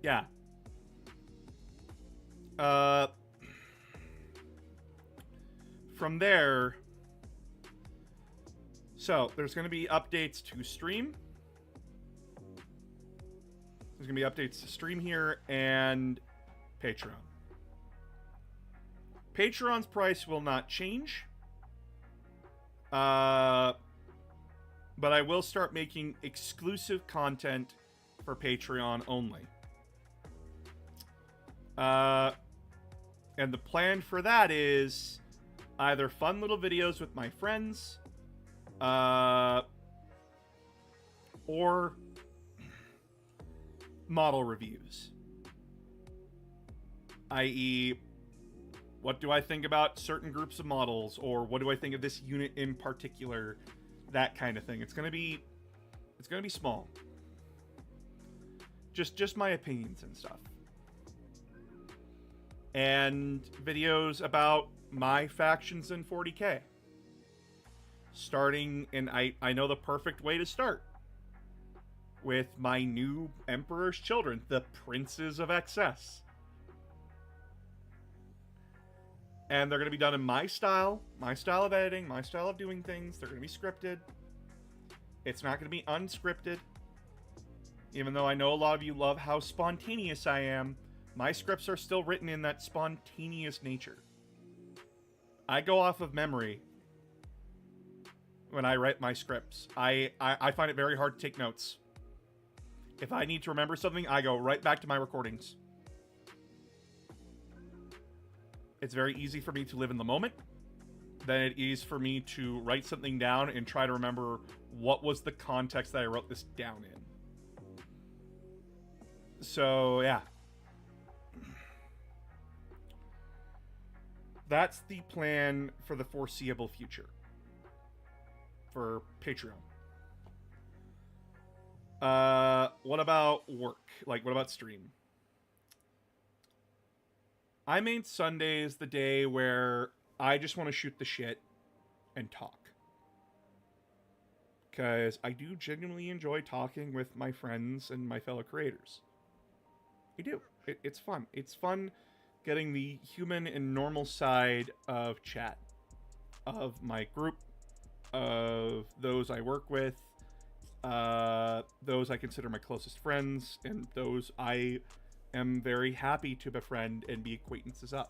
Yeah. From there, so there's going to be updates to stream. There's going to be updates to stream here and Patreon. Patreon's price will not change. But I will start making exclusive content for Patreon only. And the plan for that is either fun little videos with my friends, or model reviews. I.e., what do I think about certain groups of models, or what do I think of this unit in particular, that kind of thing. It's gonna be small. Just my opinions and stuff. And videos about my factions in 40k. Starting, and I know the perfect way to start. With my new Emperor's Children, the Princes of Excess. And they're going to be done in my style of editing, my style of doing things. They're going to be scripted. It's not going to be unscripted. Even though I know a lot of you love how spontaneous I am, my scripts are still written in that spontaneous nature. I go off of memory when I write my scripts. I find it very hard to take notes. If I need to remember something, I go right back to my recordings. It's very easy for me to live in the moment than it is for me to write something down and try to remember what was the context that I wrote this down in. So, yeah. That's the plan for the foreseeable future. For Patreon. What about work? Like, what about stream? I made Sundays the day where I just want to shoot the shit and talk. Because I do genuinely enjoy talking with my friends and my fellow creators. I do. It's fun. It's fun getting the human and normal side of chat. Of my group. Of those I work with. Those I consider my closest friends. And those I am very happy to befriend and be acquaintances of.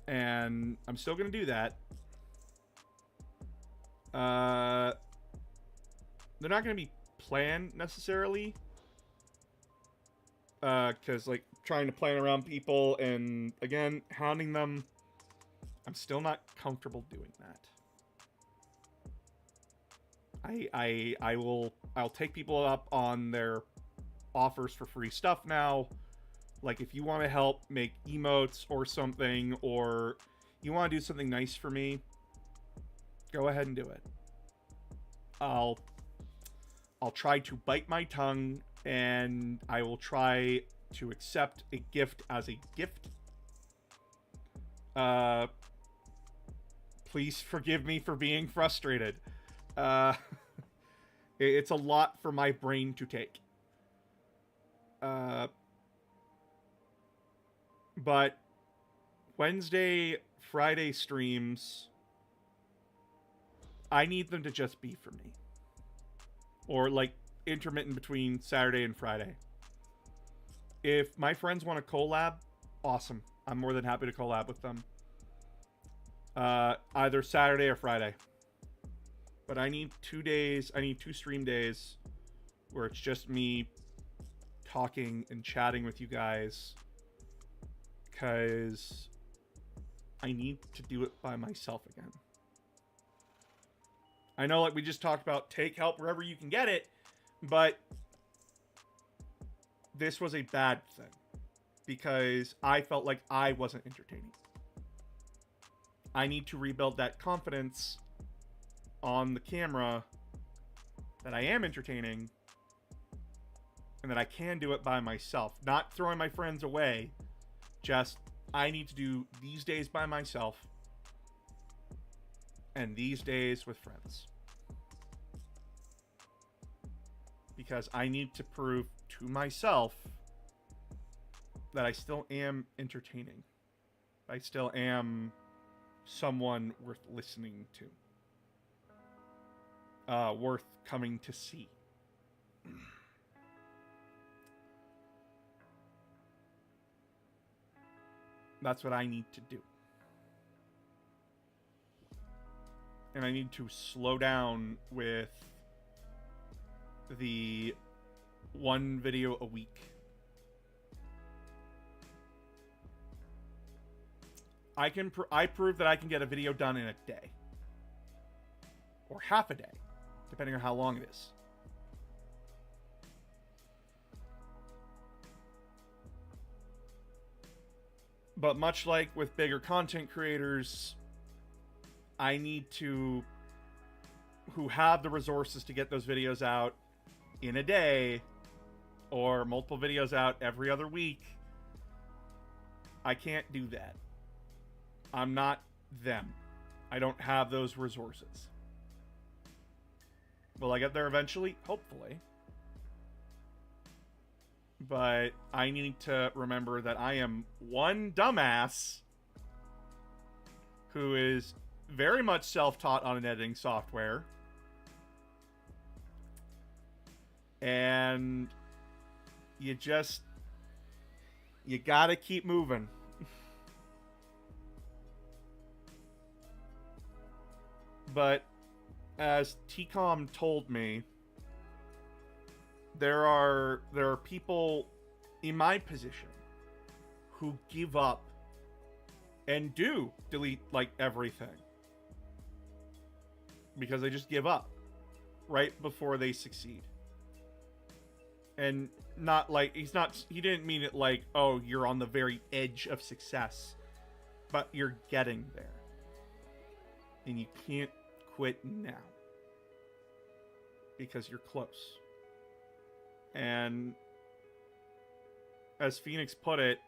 And I'm still going to do that. They're not going to be planned necessarily. Because, like, trying to plan around people and, again, hounding them, I'm still not comfortable doing that. I'll take people up on their offers for free stuff now. Like, if you want to help make emotes or something, or you want to do something nice for me, go ahead and do it. I'll try to bite my tongue, and I will try to accept a gift as a gift. Please forgive me for being frustrated. It's a lot for my brain to take. But Wednesday, Friday streams, I need them to just be for me. Or like intermittent between Saturday and Friday. If my friends want to collab, awesome. I'm more than happy to collab with them. Either Saturday or Friday. But I need 2 days, I need 2 stream days where it's just me talking and chatting with you guys. Because I need to do it by myself again. I know, like we just talked about, take help wherever you can get it, but this was a bad thing because I felt like I wasn't entertaining. I need to rebuild that confidence on the camera that I am entertaining and that I can do it by myself. Not throwing my friends away, just I need to do these days by myself and these days with friends. Because I need to prove to myself that I still am entertaining. I still am someone worth listening to. Worth coming to see. That's what I need to do. And I need to slow down with the 1 video a week. I prove that I can get a video done in a day. Or half a day, depending on how long it is. But much like with bigger content creators, I need to, who have the resources to get those videos out in a day, or multiple videos out every other week, I can't do that. I'm not them. I don't have those resources. Will I get there eventually? Hopefully. But I need to remember that I am one dumbass who is very much self-taught on an editing software. And you gotta keep moving. But as TCOM told me, there are people in my position who give up and do delete like everything because they just give up right before they succeed. And not like he didn't mean it like, oh, you're on the very edge of success, but you're getting there. And you can't quit now because you're close. And as Phoenix put it,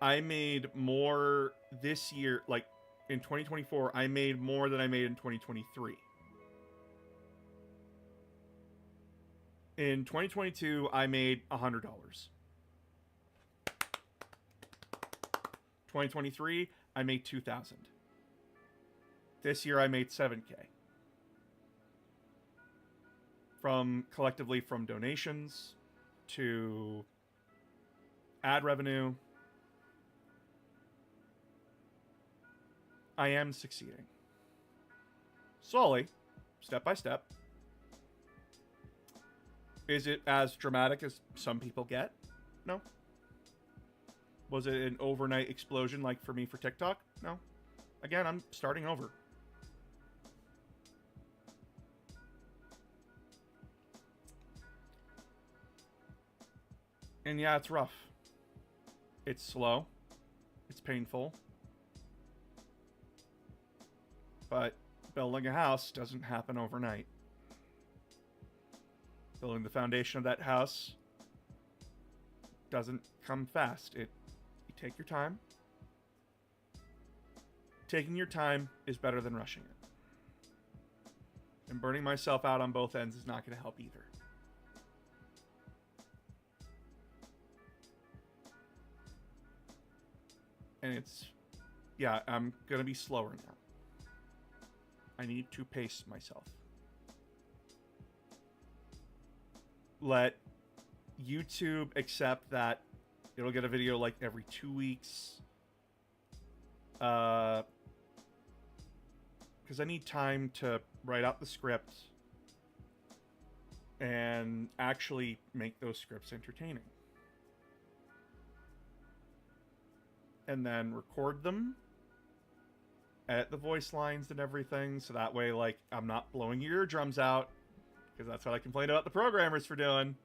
I made more this year, like in 2024, I made more than I made in 2023. In 2022, I made $100. 2023, I made $2,000. This year, I made $7,000. Collectively from donations to ad revenue. I am succeeding. Slowly, step by step. Is it as dramatic as some people get? No. Was it an overnight explosion like for me for TikTok? No. Again, I'm starting over. And yeah, it's rough. It's slow. It's painful. But building a house doesn't happen overnight. Building the foundation of that house doesn't come fast. You take your time. Taking your time is better than rushing it. And burning myself out on both ends is not going to help either. And yeah, I'm going to be slower now. I need to pace myself. Let YouTube accept that it'll get a video like every 2 weeks. Because I need time to write out the script and actually make those scripts entertaining. And then record them, edit the voice lines and everything, so that way, like, I'm not blowing your eardrums out, because that's what I complained about the programmers for doing.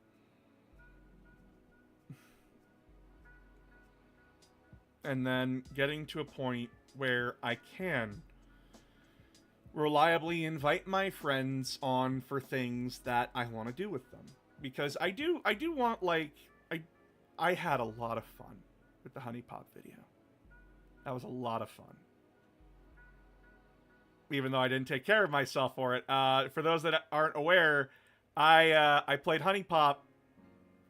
And then getting to a point where I can reliably invite my friends on for things that I want to do with them. Because I do want, like, I had a lot of fun with the Honey Pop video. That was a lot of fun. Even though I didn't take care of myself for it. For those that aren't aware, I played Honey Pop.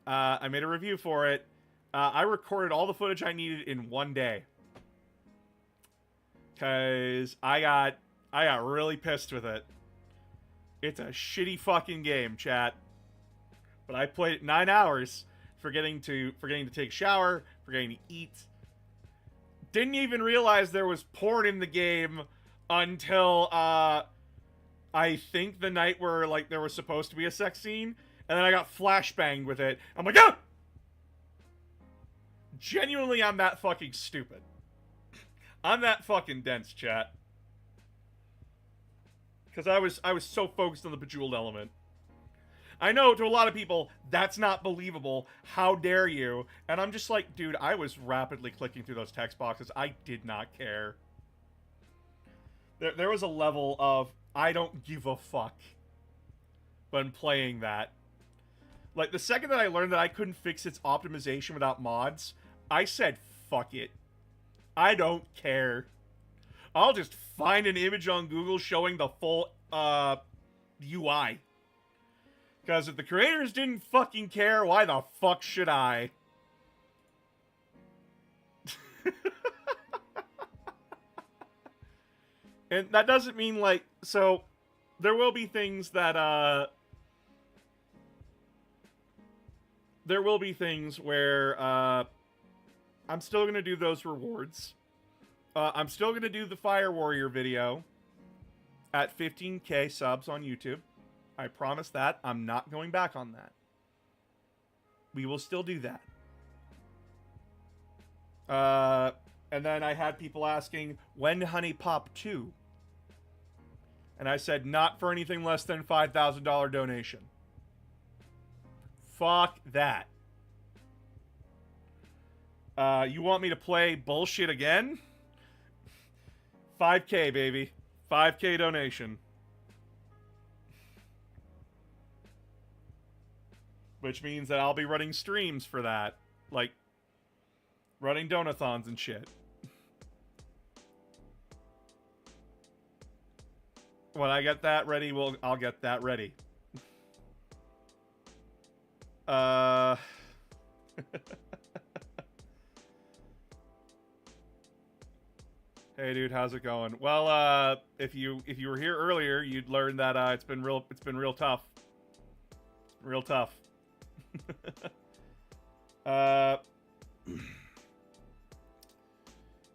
I made a review for it. I recorded all the footage I needed in one day. Because I got really pissed with it. It's a shitty fucking game, chat. But I played it 9 hours, forgetting to take a shower, forgetting to eat. Didn't even realize there was porn in the game until I think the night where, like, there was supposed to be a sex scene, and then I got flashbanged with it. I'm like, ah! Genuinely, I'm that fucking stupid. I'm that fucking dense, chat. Because I was so focused on the Bejeweled element. I know, to a lot of people, that's not believable. How dare you? And I'm just like, dude, I was rapidly clicking through those text boxes. I did not care. There was a level of, I don't give a fuck when playing that. Like, the second that I learned that I couldn't fix its optimization without mods, I said, fuck it. I don't care. I'll just find an image on Google showing the full UI. Because if the creators didn't fucking care, why the fuck should I? And that doesn't mean, like, so there will be things that there will be things where I'm still gonna do those rewards. I'm still gonna do the Fire Warrior video at 15k subs on YouTube. I promise that. I'm not going back on that. We will still do that. And then I had people asking, when Honey Pop 2? And I said, not for anything less than $5,000 donation. Fuck that. You want me to play bullshit again? 5k, baby. 5k donation. Which means that I'll be running streams for that. Like, running donathons and shit. When I get that ready, I'll get that ready. Hey dude, how's it going? Well, if you were here earlier, you'd learn that it's been real tough. Real tough.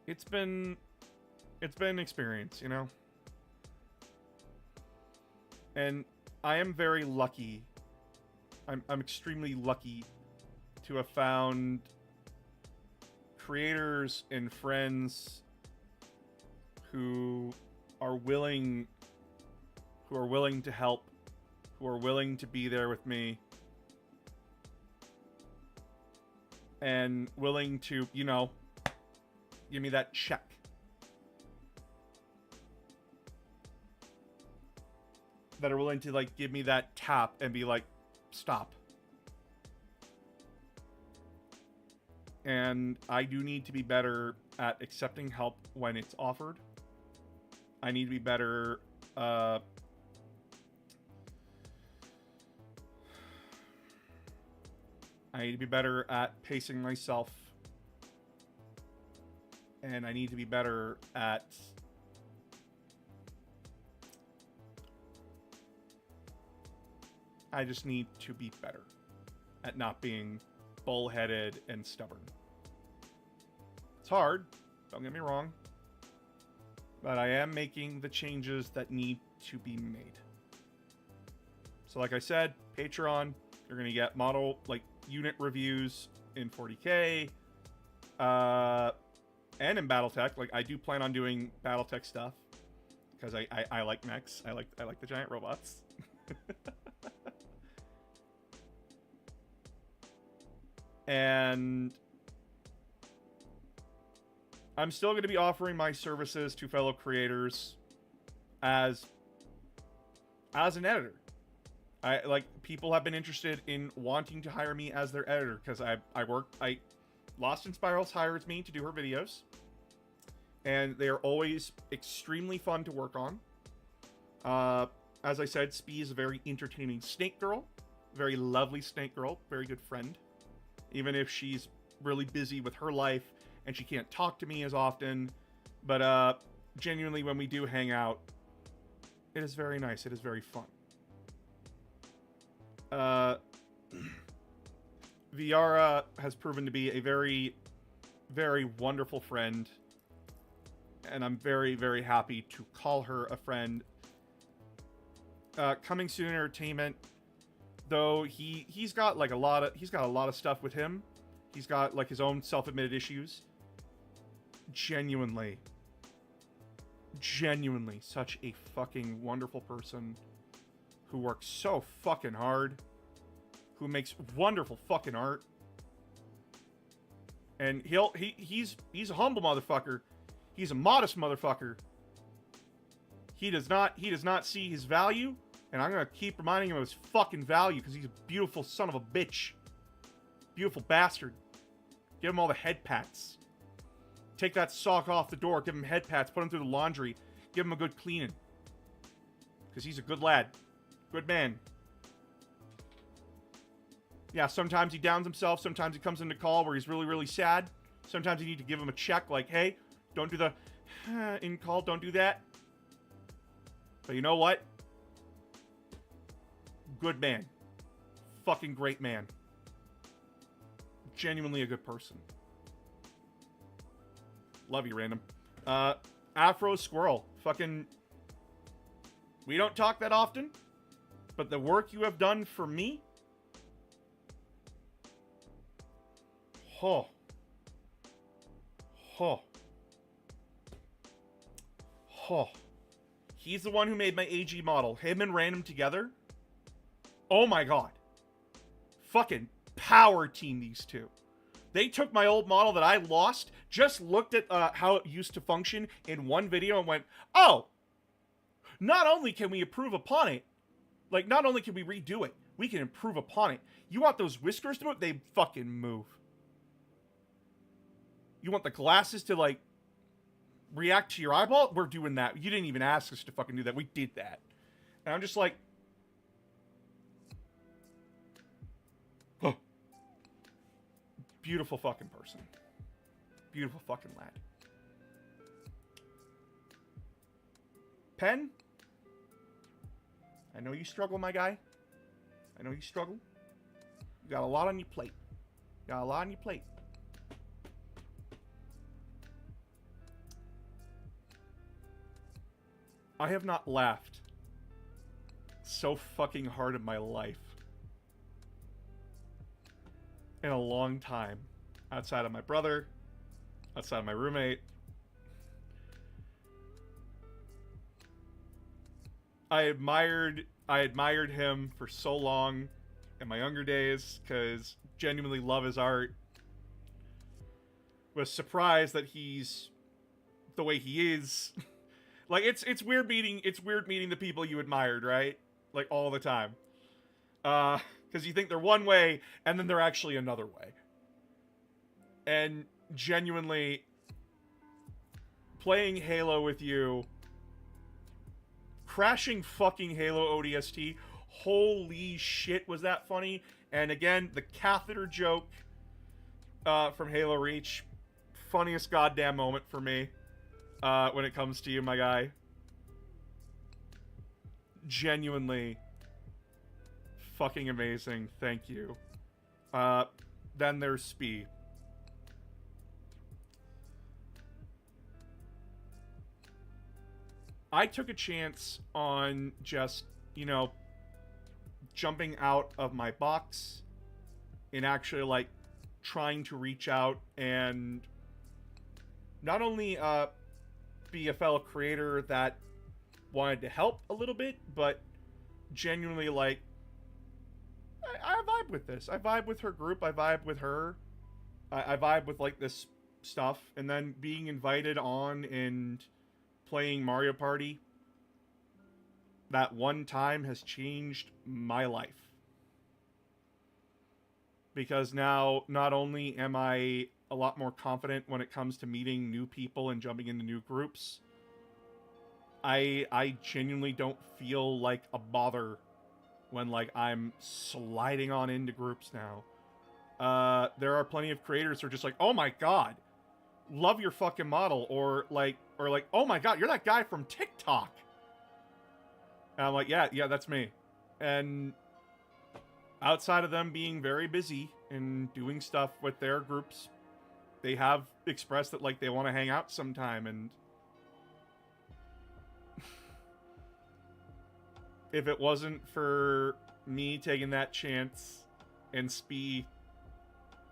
It's been an experience, you know? And I am very lucky. I'm extremely lucky to have found creators and friends who are willing to help, who are willing to be there with me. and willing to, you know, give me that check. That are willing to, like, give me that tap and be like, stop. And I do need to be better at accepting help when it's offered. I need to be better, I need to be better at pacing myself. And I need to be better at I just need to be better at not being bullheaded and stubborn. It's hard, don't get me wrong, but I am making the changes that need to be made. So like I said, Patreon, you're going to get model, like, unit reviews in 40K, and in Battletech. Like, I do plan on doing Battletech stuff, because I like mechs. I like the giant robots. And I'm still going to be offering my services to fellow creators as an editor. People have been interested in wanting to hire me as their editor because Lost in Spirals hires me to do her videos, and they are always extremely fun to work on. As I said, Spee is a very entertaining snake girl, very lovely snake girl, very good friend. Even if she's really busy with her life and she can't talk to me as often. But genuinely, when we do hang out, it is very nice. It is very fun. Viara has proven to be a very, very wonderful friend. And I'm very, very happy to call her a friend. Coming Soon Entertainment, though he's got like a lot of stuff with him. He's got like his own self-admitted issues. Genuinely such a fucking wonderful person who works so fucking hard, who makes wonderful fucking art. And he's a humble motherfucker. He's a modest motherfucker. He does not see his value. And I'm going to keep reminding him of his fucking value because he's a beautiful son of a bitch. Beautiful bastard. Give him all the head pats. Take that sock off the door. Give him head pats. Put him through the laundry. Give him a good cleaning. Because he's a good lad. Good man. Yeah, sometimes he downs himself. Sometimes he comes into call where he's really, really sad. Sometimes you need to give him a check like, hey, don't do the in call. Don't do that. But you know what? Good man. Fucking great man. Genuinely a good person. Love you, random. Afro Squirrel. Fucking... We don't talk that often, but the work you have done for me... Ho. Ho. Ho. He's the one who made my AG model. Him and Random together... Oh my god. Fucking power team, these two. They took my old model that I lost, just looked at how it used to function in one video and went, oh, not only can we improve upon it, like, not only can we redo it, we can improve upon it. You want those whiskers to move? They fucking move. You want the glasses to, like, react to your eyeball? We're doing that. You didn't even ask us to fucking do that. We did that. And I'm just like, beautiful fucking person. Beautiful fucking lad. Pen? I know you struggle, my guy. I know you struggle. You got a lot on your plate. You got a lot on your plate. I have not laughed so fucking hard in my life in a long time, outside of my brother, outside of my roommate. I admired him for so long in my younger days because genuinely love his art, was surprised that he's the way he is. Like, it's weird meeting the people you admired, right? Like, all the time. Because you think they're one way, and then they're actually another way. And genuinely, playing Halo with you, crashing fucking Halo ODST, holy shit, was that funny. And again, the catheter joke from Halo Reach, funniest goddamn moment for me when it comes to you, my guy. Genuinely fucking amazing. Thank you. Then there's Spee. I took a chance on just, you know, jumping out of my box and actually, like, trying to reach out and not only be a fellow creator that wanted to help a little bit, but genuinely, like, I vibe with this. I vibe with her group. I vibe with her. I vibe with, like, this stuff. And then being invited on and playing Mario Party that one time has changed my life. Because now, not only am I a lot more confident when it comes to meeting new people and jumping into new groups, I genuinely don't feel like a bother when, like, I'm sliding on into groups now. There are plenty of creators who are just like, oh my god, love your fucking model, or like, oh my god, you're that guy from TikTok. And I'm like, yeah, that's me. And outside of them being very busy and doing stuff with their groups, they have expressed that, like, they want to hang out sometime. And if it wasn't for me taking that chance and Spee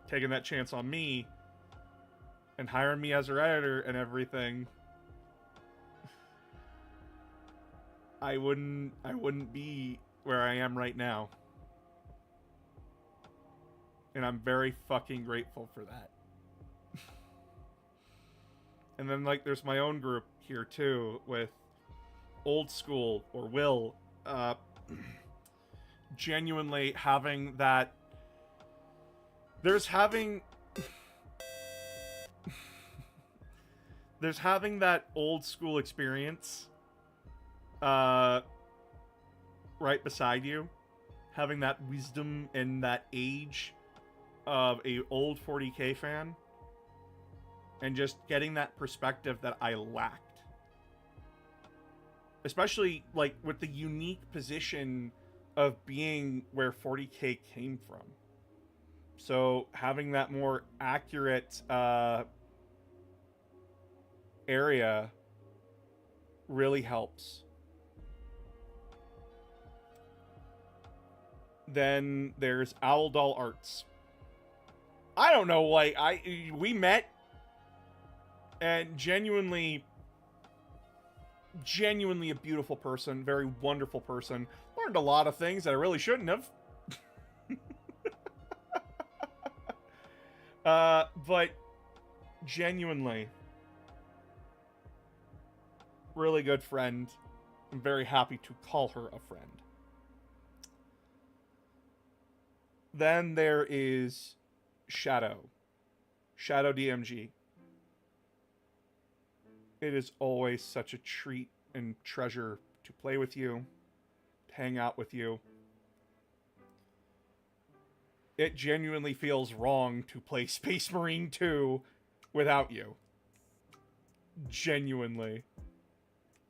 taking that chance on me and hiring me as her editor and everything, I wouldn't be where I am right now. And I'm very fucking grateful for that. And then, like, there's my own group here too, with Old School, or Will, genuinely having that, there's having that old school experience right beside you, having that wisdom and that age of a old 40K fan, and just getting that perspective that I lacked. Especially, like, with the unique position of being where 40K came from. So, having that more accurate area really helps. Then there's Owl Doll Arts. I don't know, like, we met, and genuinely a beautiful person, very wonderful person. Learned a lot of things that I really shouldn't have. But genuinely, really good friend. I'm very happy to call her a friend. Then there is Shadow DMG. It is always such a treat and treasure to play with you, to hang out with you. It genuinely feels wrong to play Space Marine 2 without you. Genuinely.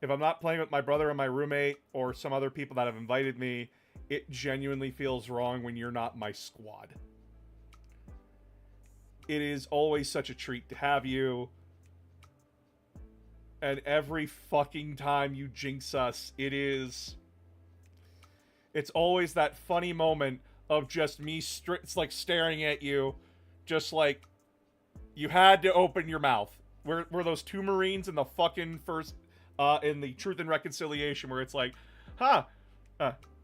If I'm not playing with my brother and my roommate or some other people that have invited me, it genuinely feels wrong when you're not my squad. It is always such a treat to have you. And every fucking time you jinx us, it's always that funny moment of just me it's like staring at you, just like, you had to open your mouth. Were those two Marines in the fucking first, in the Truth and Reconciliation, where it's like,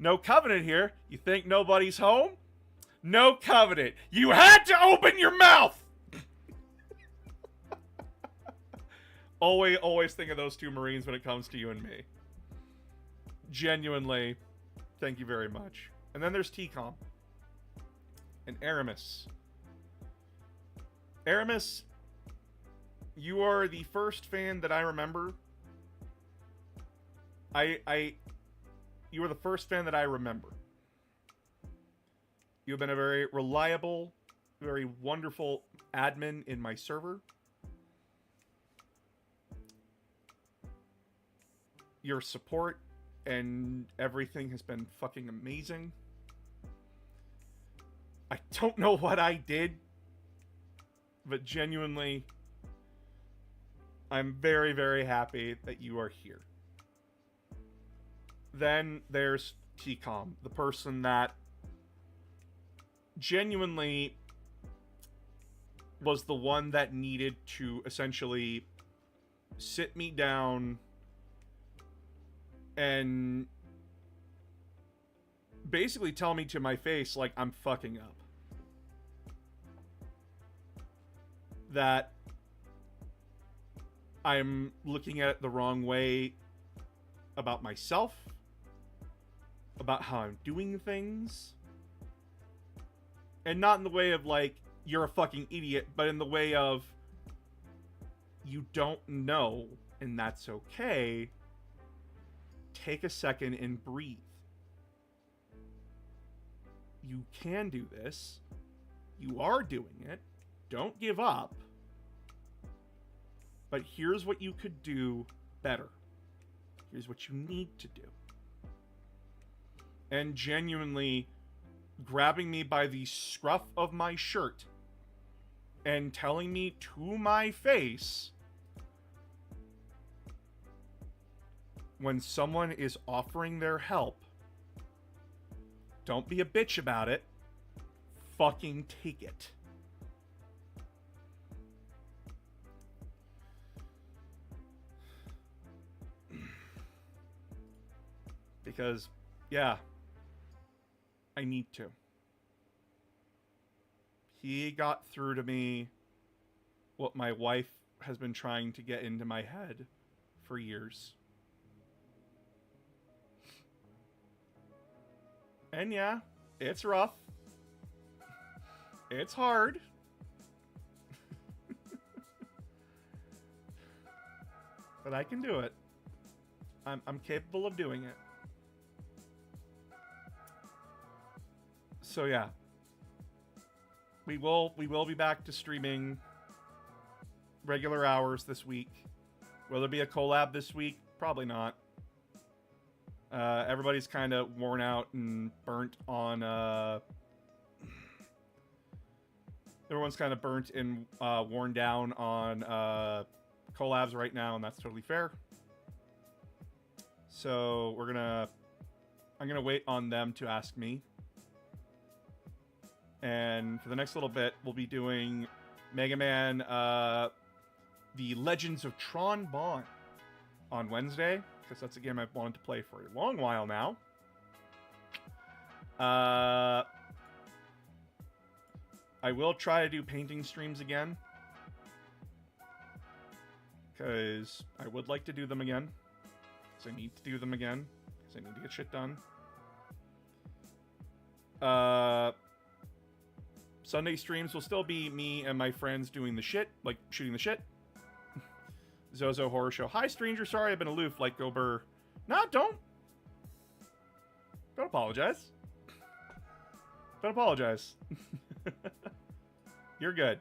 no Covenant here. You think nobody's home? No Covenant. You had to open your mouth! Always think of those two Marines when it comes to you and me. Genuinely, thank you very much. And then there's TCOM. And Aramis. Aramis, you are the first fan that I remember. You were the first fan that I remember. You have been a very reliable, very wonderful admin in my server. Your support and everything has been fucking amazing. I don't know what I did, but genuinely, I'm very, very happy that you are here. Then there's TCOM, the person that genuinely was the one that needed to essentially sit me down and basically tell me to my face like I'm fucking up. That I'm looking at it the wrong way about myself, about how I'm doing things. And not in the way of like, you're a fucking idiot, but in the way of, you don't know, and that's okay. Take a second and breathe. You can do this. You are doing it. Don't give up. But here's what you could do better. Here's what you need to do. And genuinely grabbing me by the scruff of my shirt and telling me to my face, when someone is offering their help, don't be a bitch about it. Fucking take it. Because, yeah, I need to. He got through to me what my wife has been trying to get into my head for years. And yeah, it's rough. It's hard. But I can do it. I'm capable of doing it. So yeah. We will be back to streaming regular hours this week. Will there be a collab this week? Probably not. Everybody's kind of worn out and burnt on everyone's kind of burnt and worn down on collabs right now, and that's totally fair. So I'm gonna wait on them to ask me. And for the next little bit, we'll be doing Mega Man, the Legends of Tron Bonne on Wednesday, because that's a game I've wanted to play for a long while now. I will try to do painting streams again, because I would like to do them again, because I need to do them again, because I need to get shit done. Sunday streams will still be me and my friends doing the shit, like shooting the shit. Zozo Horror Show. Hi, stranger. Sorry I've been aloof like Gober. Nah, don't apologize. Don't apologize. You're good.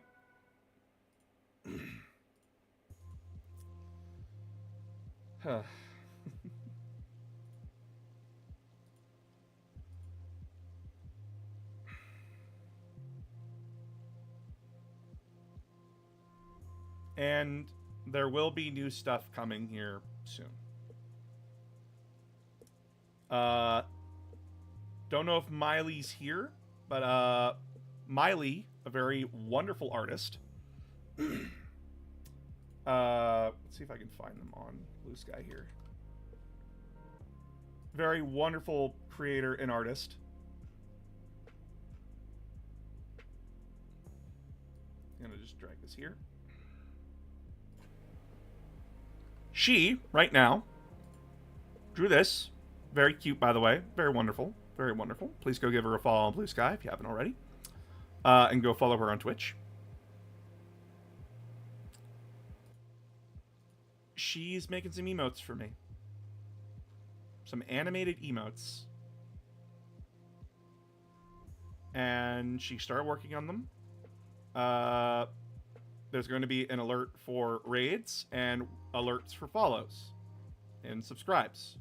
Huh. And there will be new stuff coming here soon. Don't know if Miley's here, but Miley, a very wonderful artist. Let's see if I can find them on Blue Sky here. Very wonderful creator and artist. I'm gonna just drag this here. She, right now, drew this. Very cute, by the way. Very wonderful. Very wonderful. Please go give her a follow on Blue Sky if you haven't already. And go follow her on Twitch. She's making some emotes for me. Some animated emotes. And she started working on them. There's going to be an alert for raids and alerts for follows and subscribes,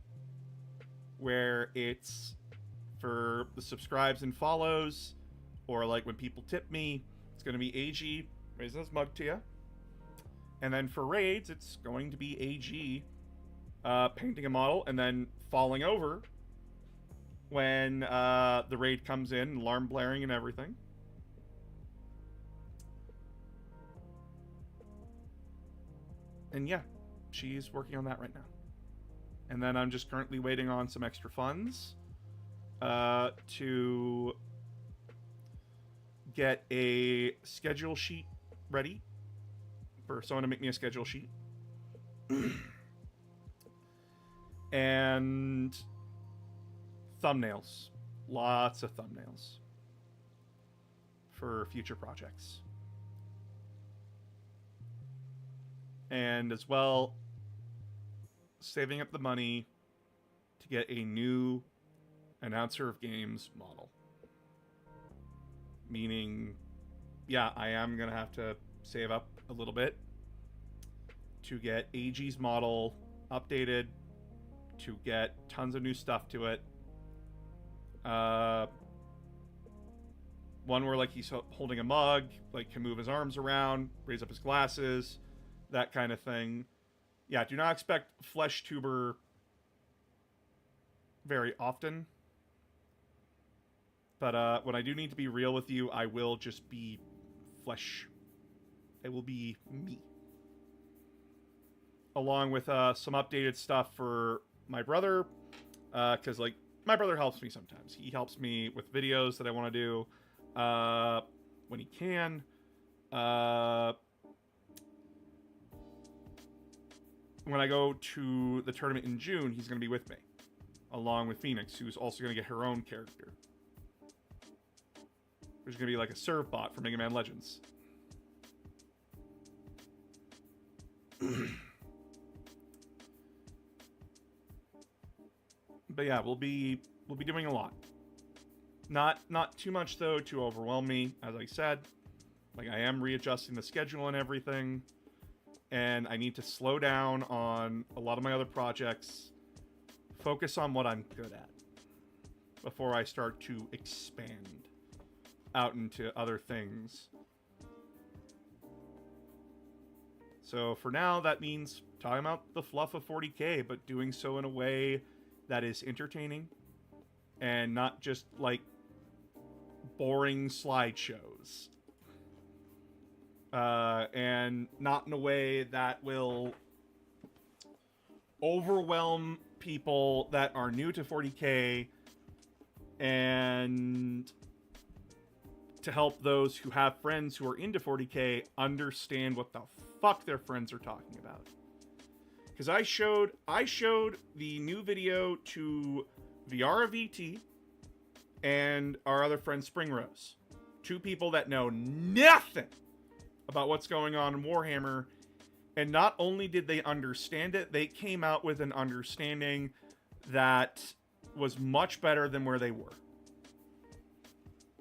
where it's for the subscribes and follows, or like when people tip me, it's going to be AG raising his mug to you. And then for raids, it's going to be AG painting a model and then falling over when the raid comes in, alarm blaring and everything. And yeah, she's working on that right now. And then I'm just currently waiting on some extra funds to get a schedule sheet ready for someone to make me a schedule sheet. And thumbnails. Lots of thumbnails for future projects. And as well, saving up the money to get a new announcer of games model. Meaning, yeah, I am going to have to save up a little bit to get AG's model updated, to get tons of new stuff to it. One where like he's holding a mug, like can move his arms around, raise up his glasses, that kind of thing. Yeah, do not expect Flesh Tuber very often. But when I do need to be real with you, I will just be flesh. It will be me. Along with some updated stuff for my brother. Because, like, my brother helps me sometimes. He helps me with videos that I want to do when he can. When I go to the tournament in June, he's going to be with me. Along with Phoenix, who's also going to get her own character. There's going to be like a serve bot for Mega Man Legends. But yeah, we'll be doing a lot. Not too much though to overwhelm me, as I said. Like I am readjusting the schedule and everything, and I need to slow down on a lot of my other projects, focus on what I'm good at before I start to expand out into other things. So for now, that means talking about the fluff of 40K, but doing so in a way that is entertaining and not just like boring slideshows. And not in a way that will overwhelm people that are new to 40K, and to help those who have friends who are into 40K understand what the fuck their friends are talking about. Because I showed the new video to Viara VT and our other friend Springrose. Two people that know nothing about what's going on in Warhammer. And not only did they understand it, they came out with an understanding that was much better than where they were.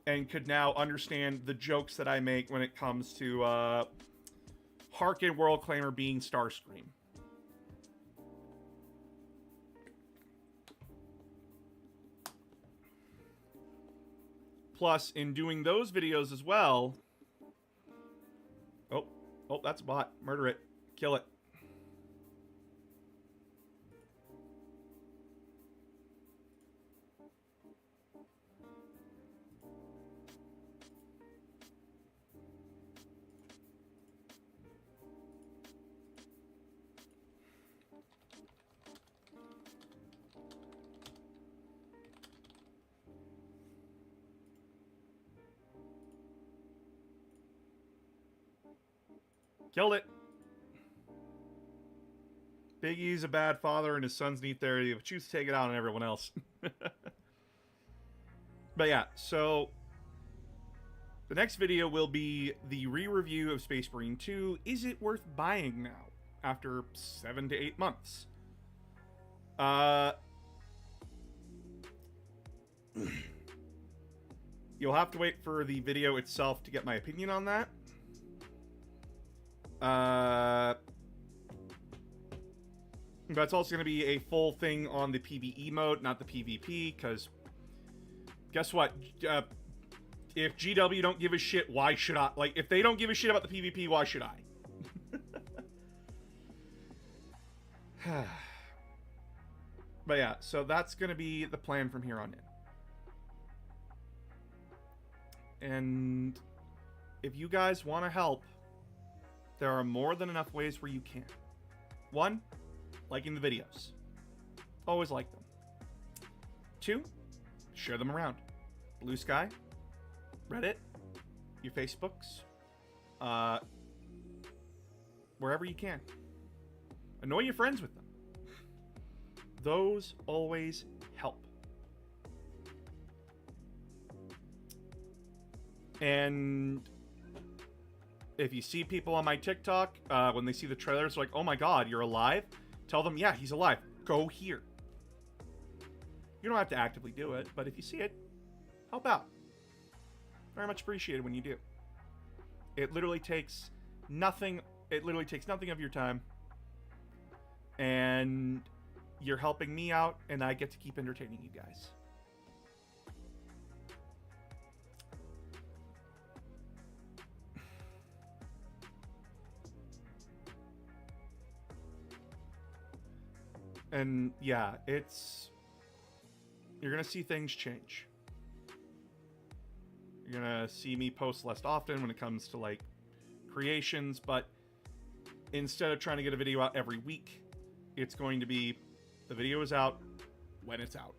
And could now understand the jokes that I make when it comes to Harkin World Claimer being Starscream. Plus, in doing those videos as well... Oh, that's a bot. Murder it. Kill it. Killed it. Big E's a bad father and his sons need therapy, but choose to take it out on everyone else. But yeah, so the next video will be the re-review of Space Marine 2. Is it worth buying now after 7 to 8 months? You'll have to wait for the video itself to get my opinion on that. That's also going to be a full thing on the PvE mode, not the PvP, because guess what? If GW don't give a shit, why should I? Like, if they don't give a shit about the PvP, why should I? But yeah, so that's going to be the plan from here on in. And if you guys want to help, there are more than enough ways where you can. 1, liking the videos. Always like them. 2, share them around. Blue Sky, Reddit, your Facebooks, wherever you can. Annoy your friends with them. Those always help. And if you see people on my TikTok, when they see the trailers, like, oh my god, you're alive? Tell them, yeah, he's alive. Go here. You don't have to actively do it, but if you see it, help out. Very much appreciated when you do. It literally takes nothing. It literally takes nothing of your time. And you're helping me out, and I get to keep entertaining you guys. And yeah, you're gonna see things change. You're gonna see me post less often when it comes to like creations, but instead of trying to get a video out every week, it's going to be the video is out when it's out.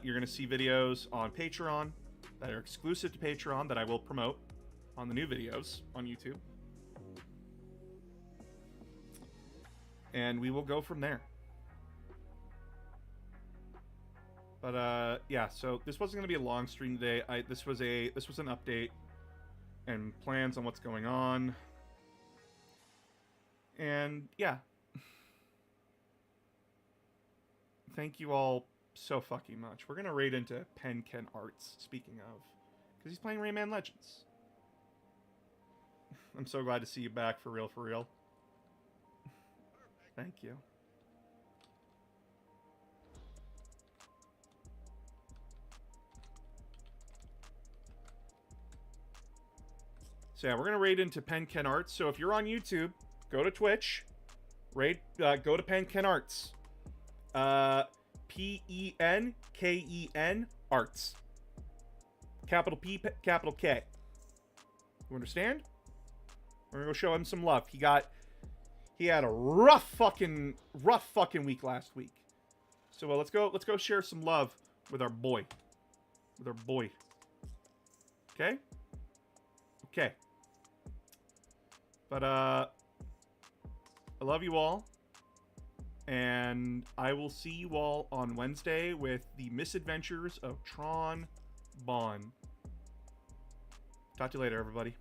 You're gonna see videos on Patreon that are exclusive to Patreon that I will promote on the new videos on YouTube. And we will go from there. But yeah, so this wasn't gonna be a long stream today. This was an update and plans on what's going on. And yeah. Thank you all so fucking much. We're gonna raid into Pen Ken Arts, speaking of, because he's playing Rayman Legends. I'm so glad to see you back, for real, for real. Thank you. So yeah, we're gonna raid into Pen Ken Arts. So if you're on YouTube, go to Twitch, go to Pen Ken Arts. PENKEN Arts. Capital P, capital K. You understand? We're gonna go show him some love. He had a rough fucking week last week. So let's go share some love with our boy. Okay? Okay. But I love you all. And I will see you all on Wednesday with the misadventures of Tron Bonne. Talk to you later, everybody.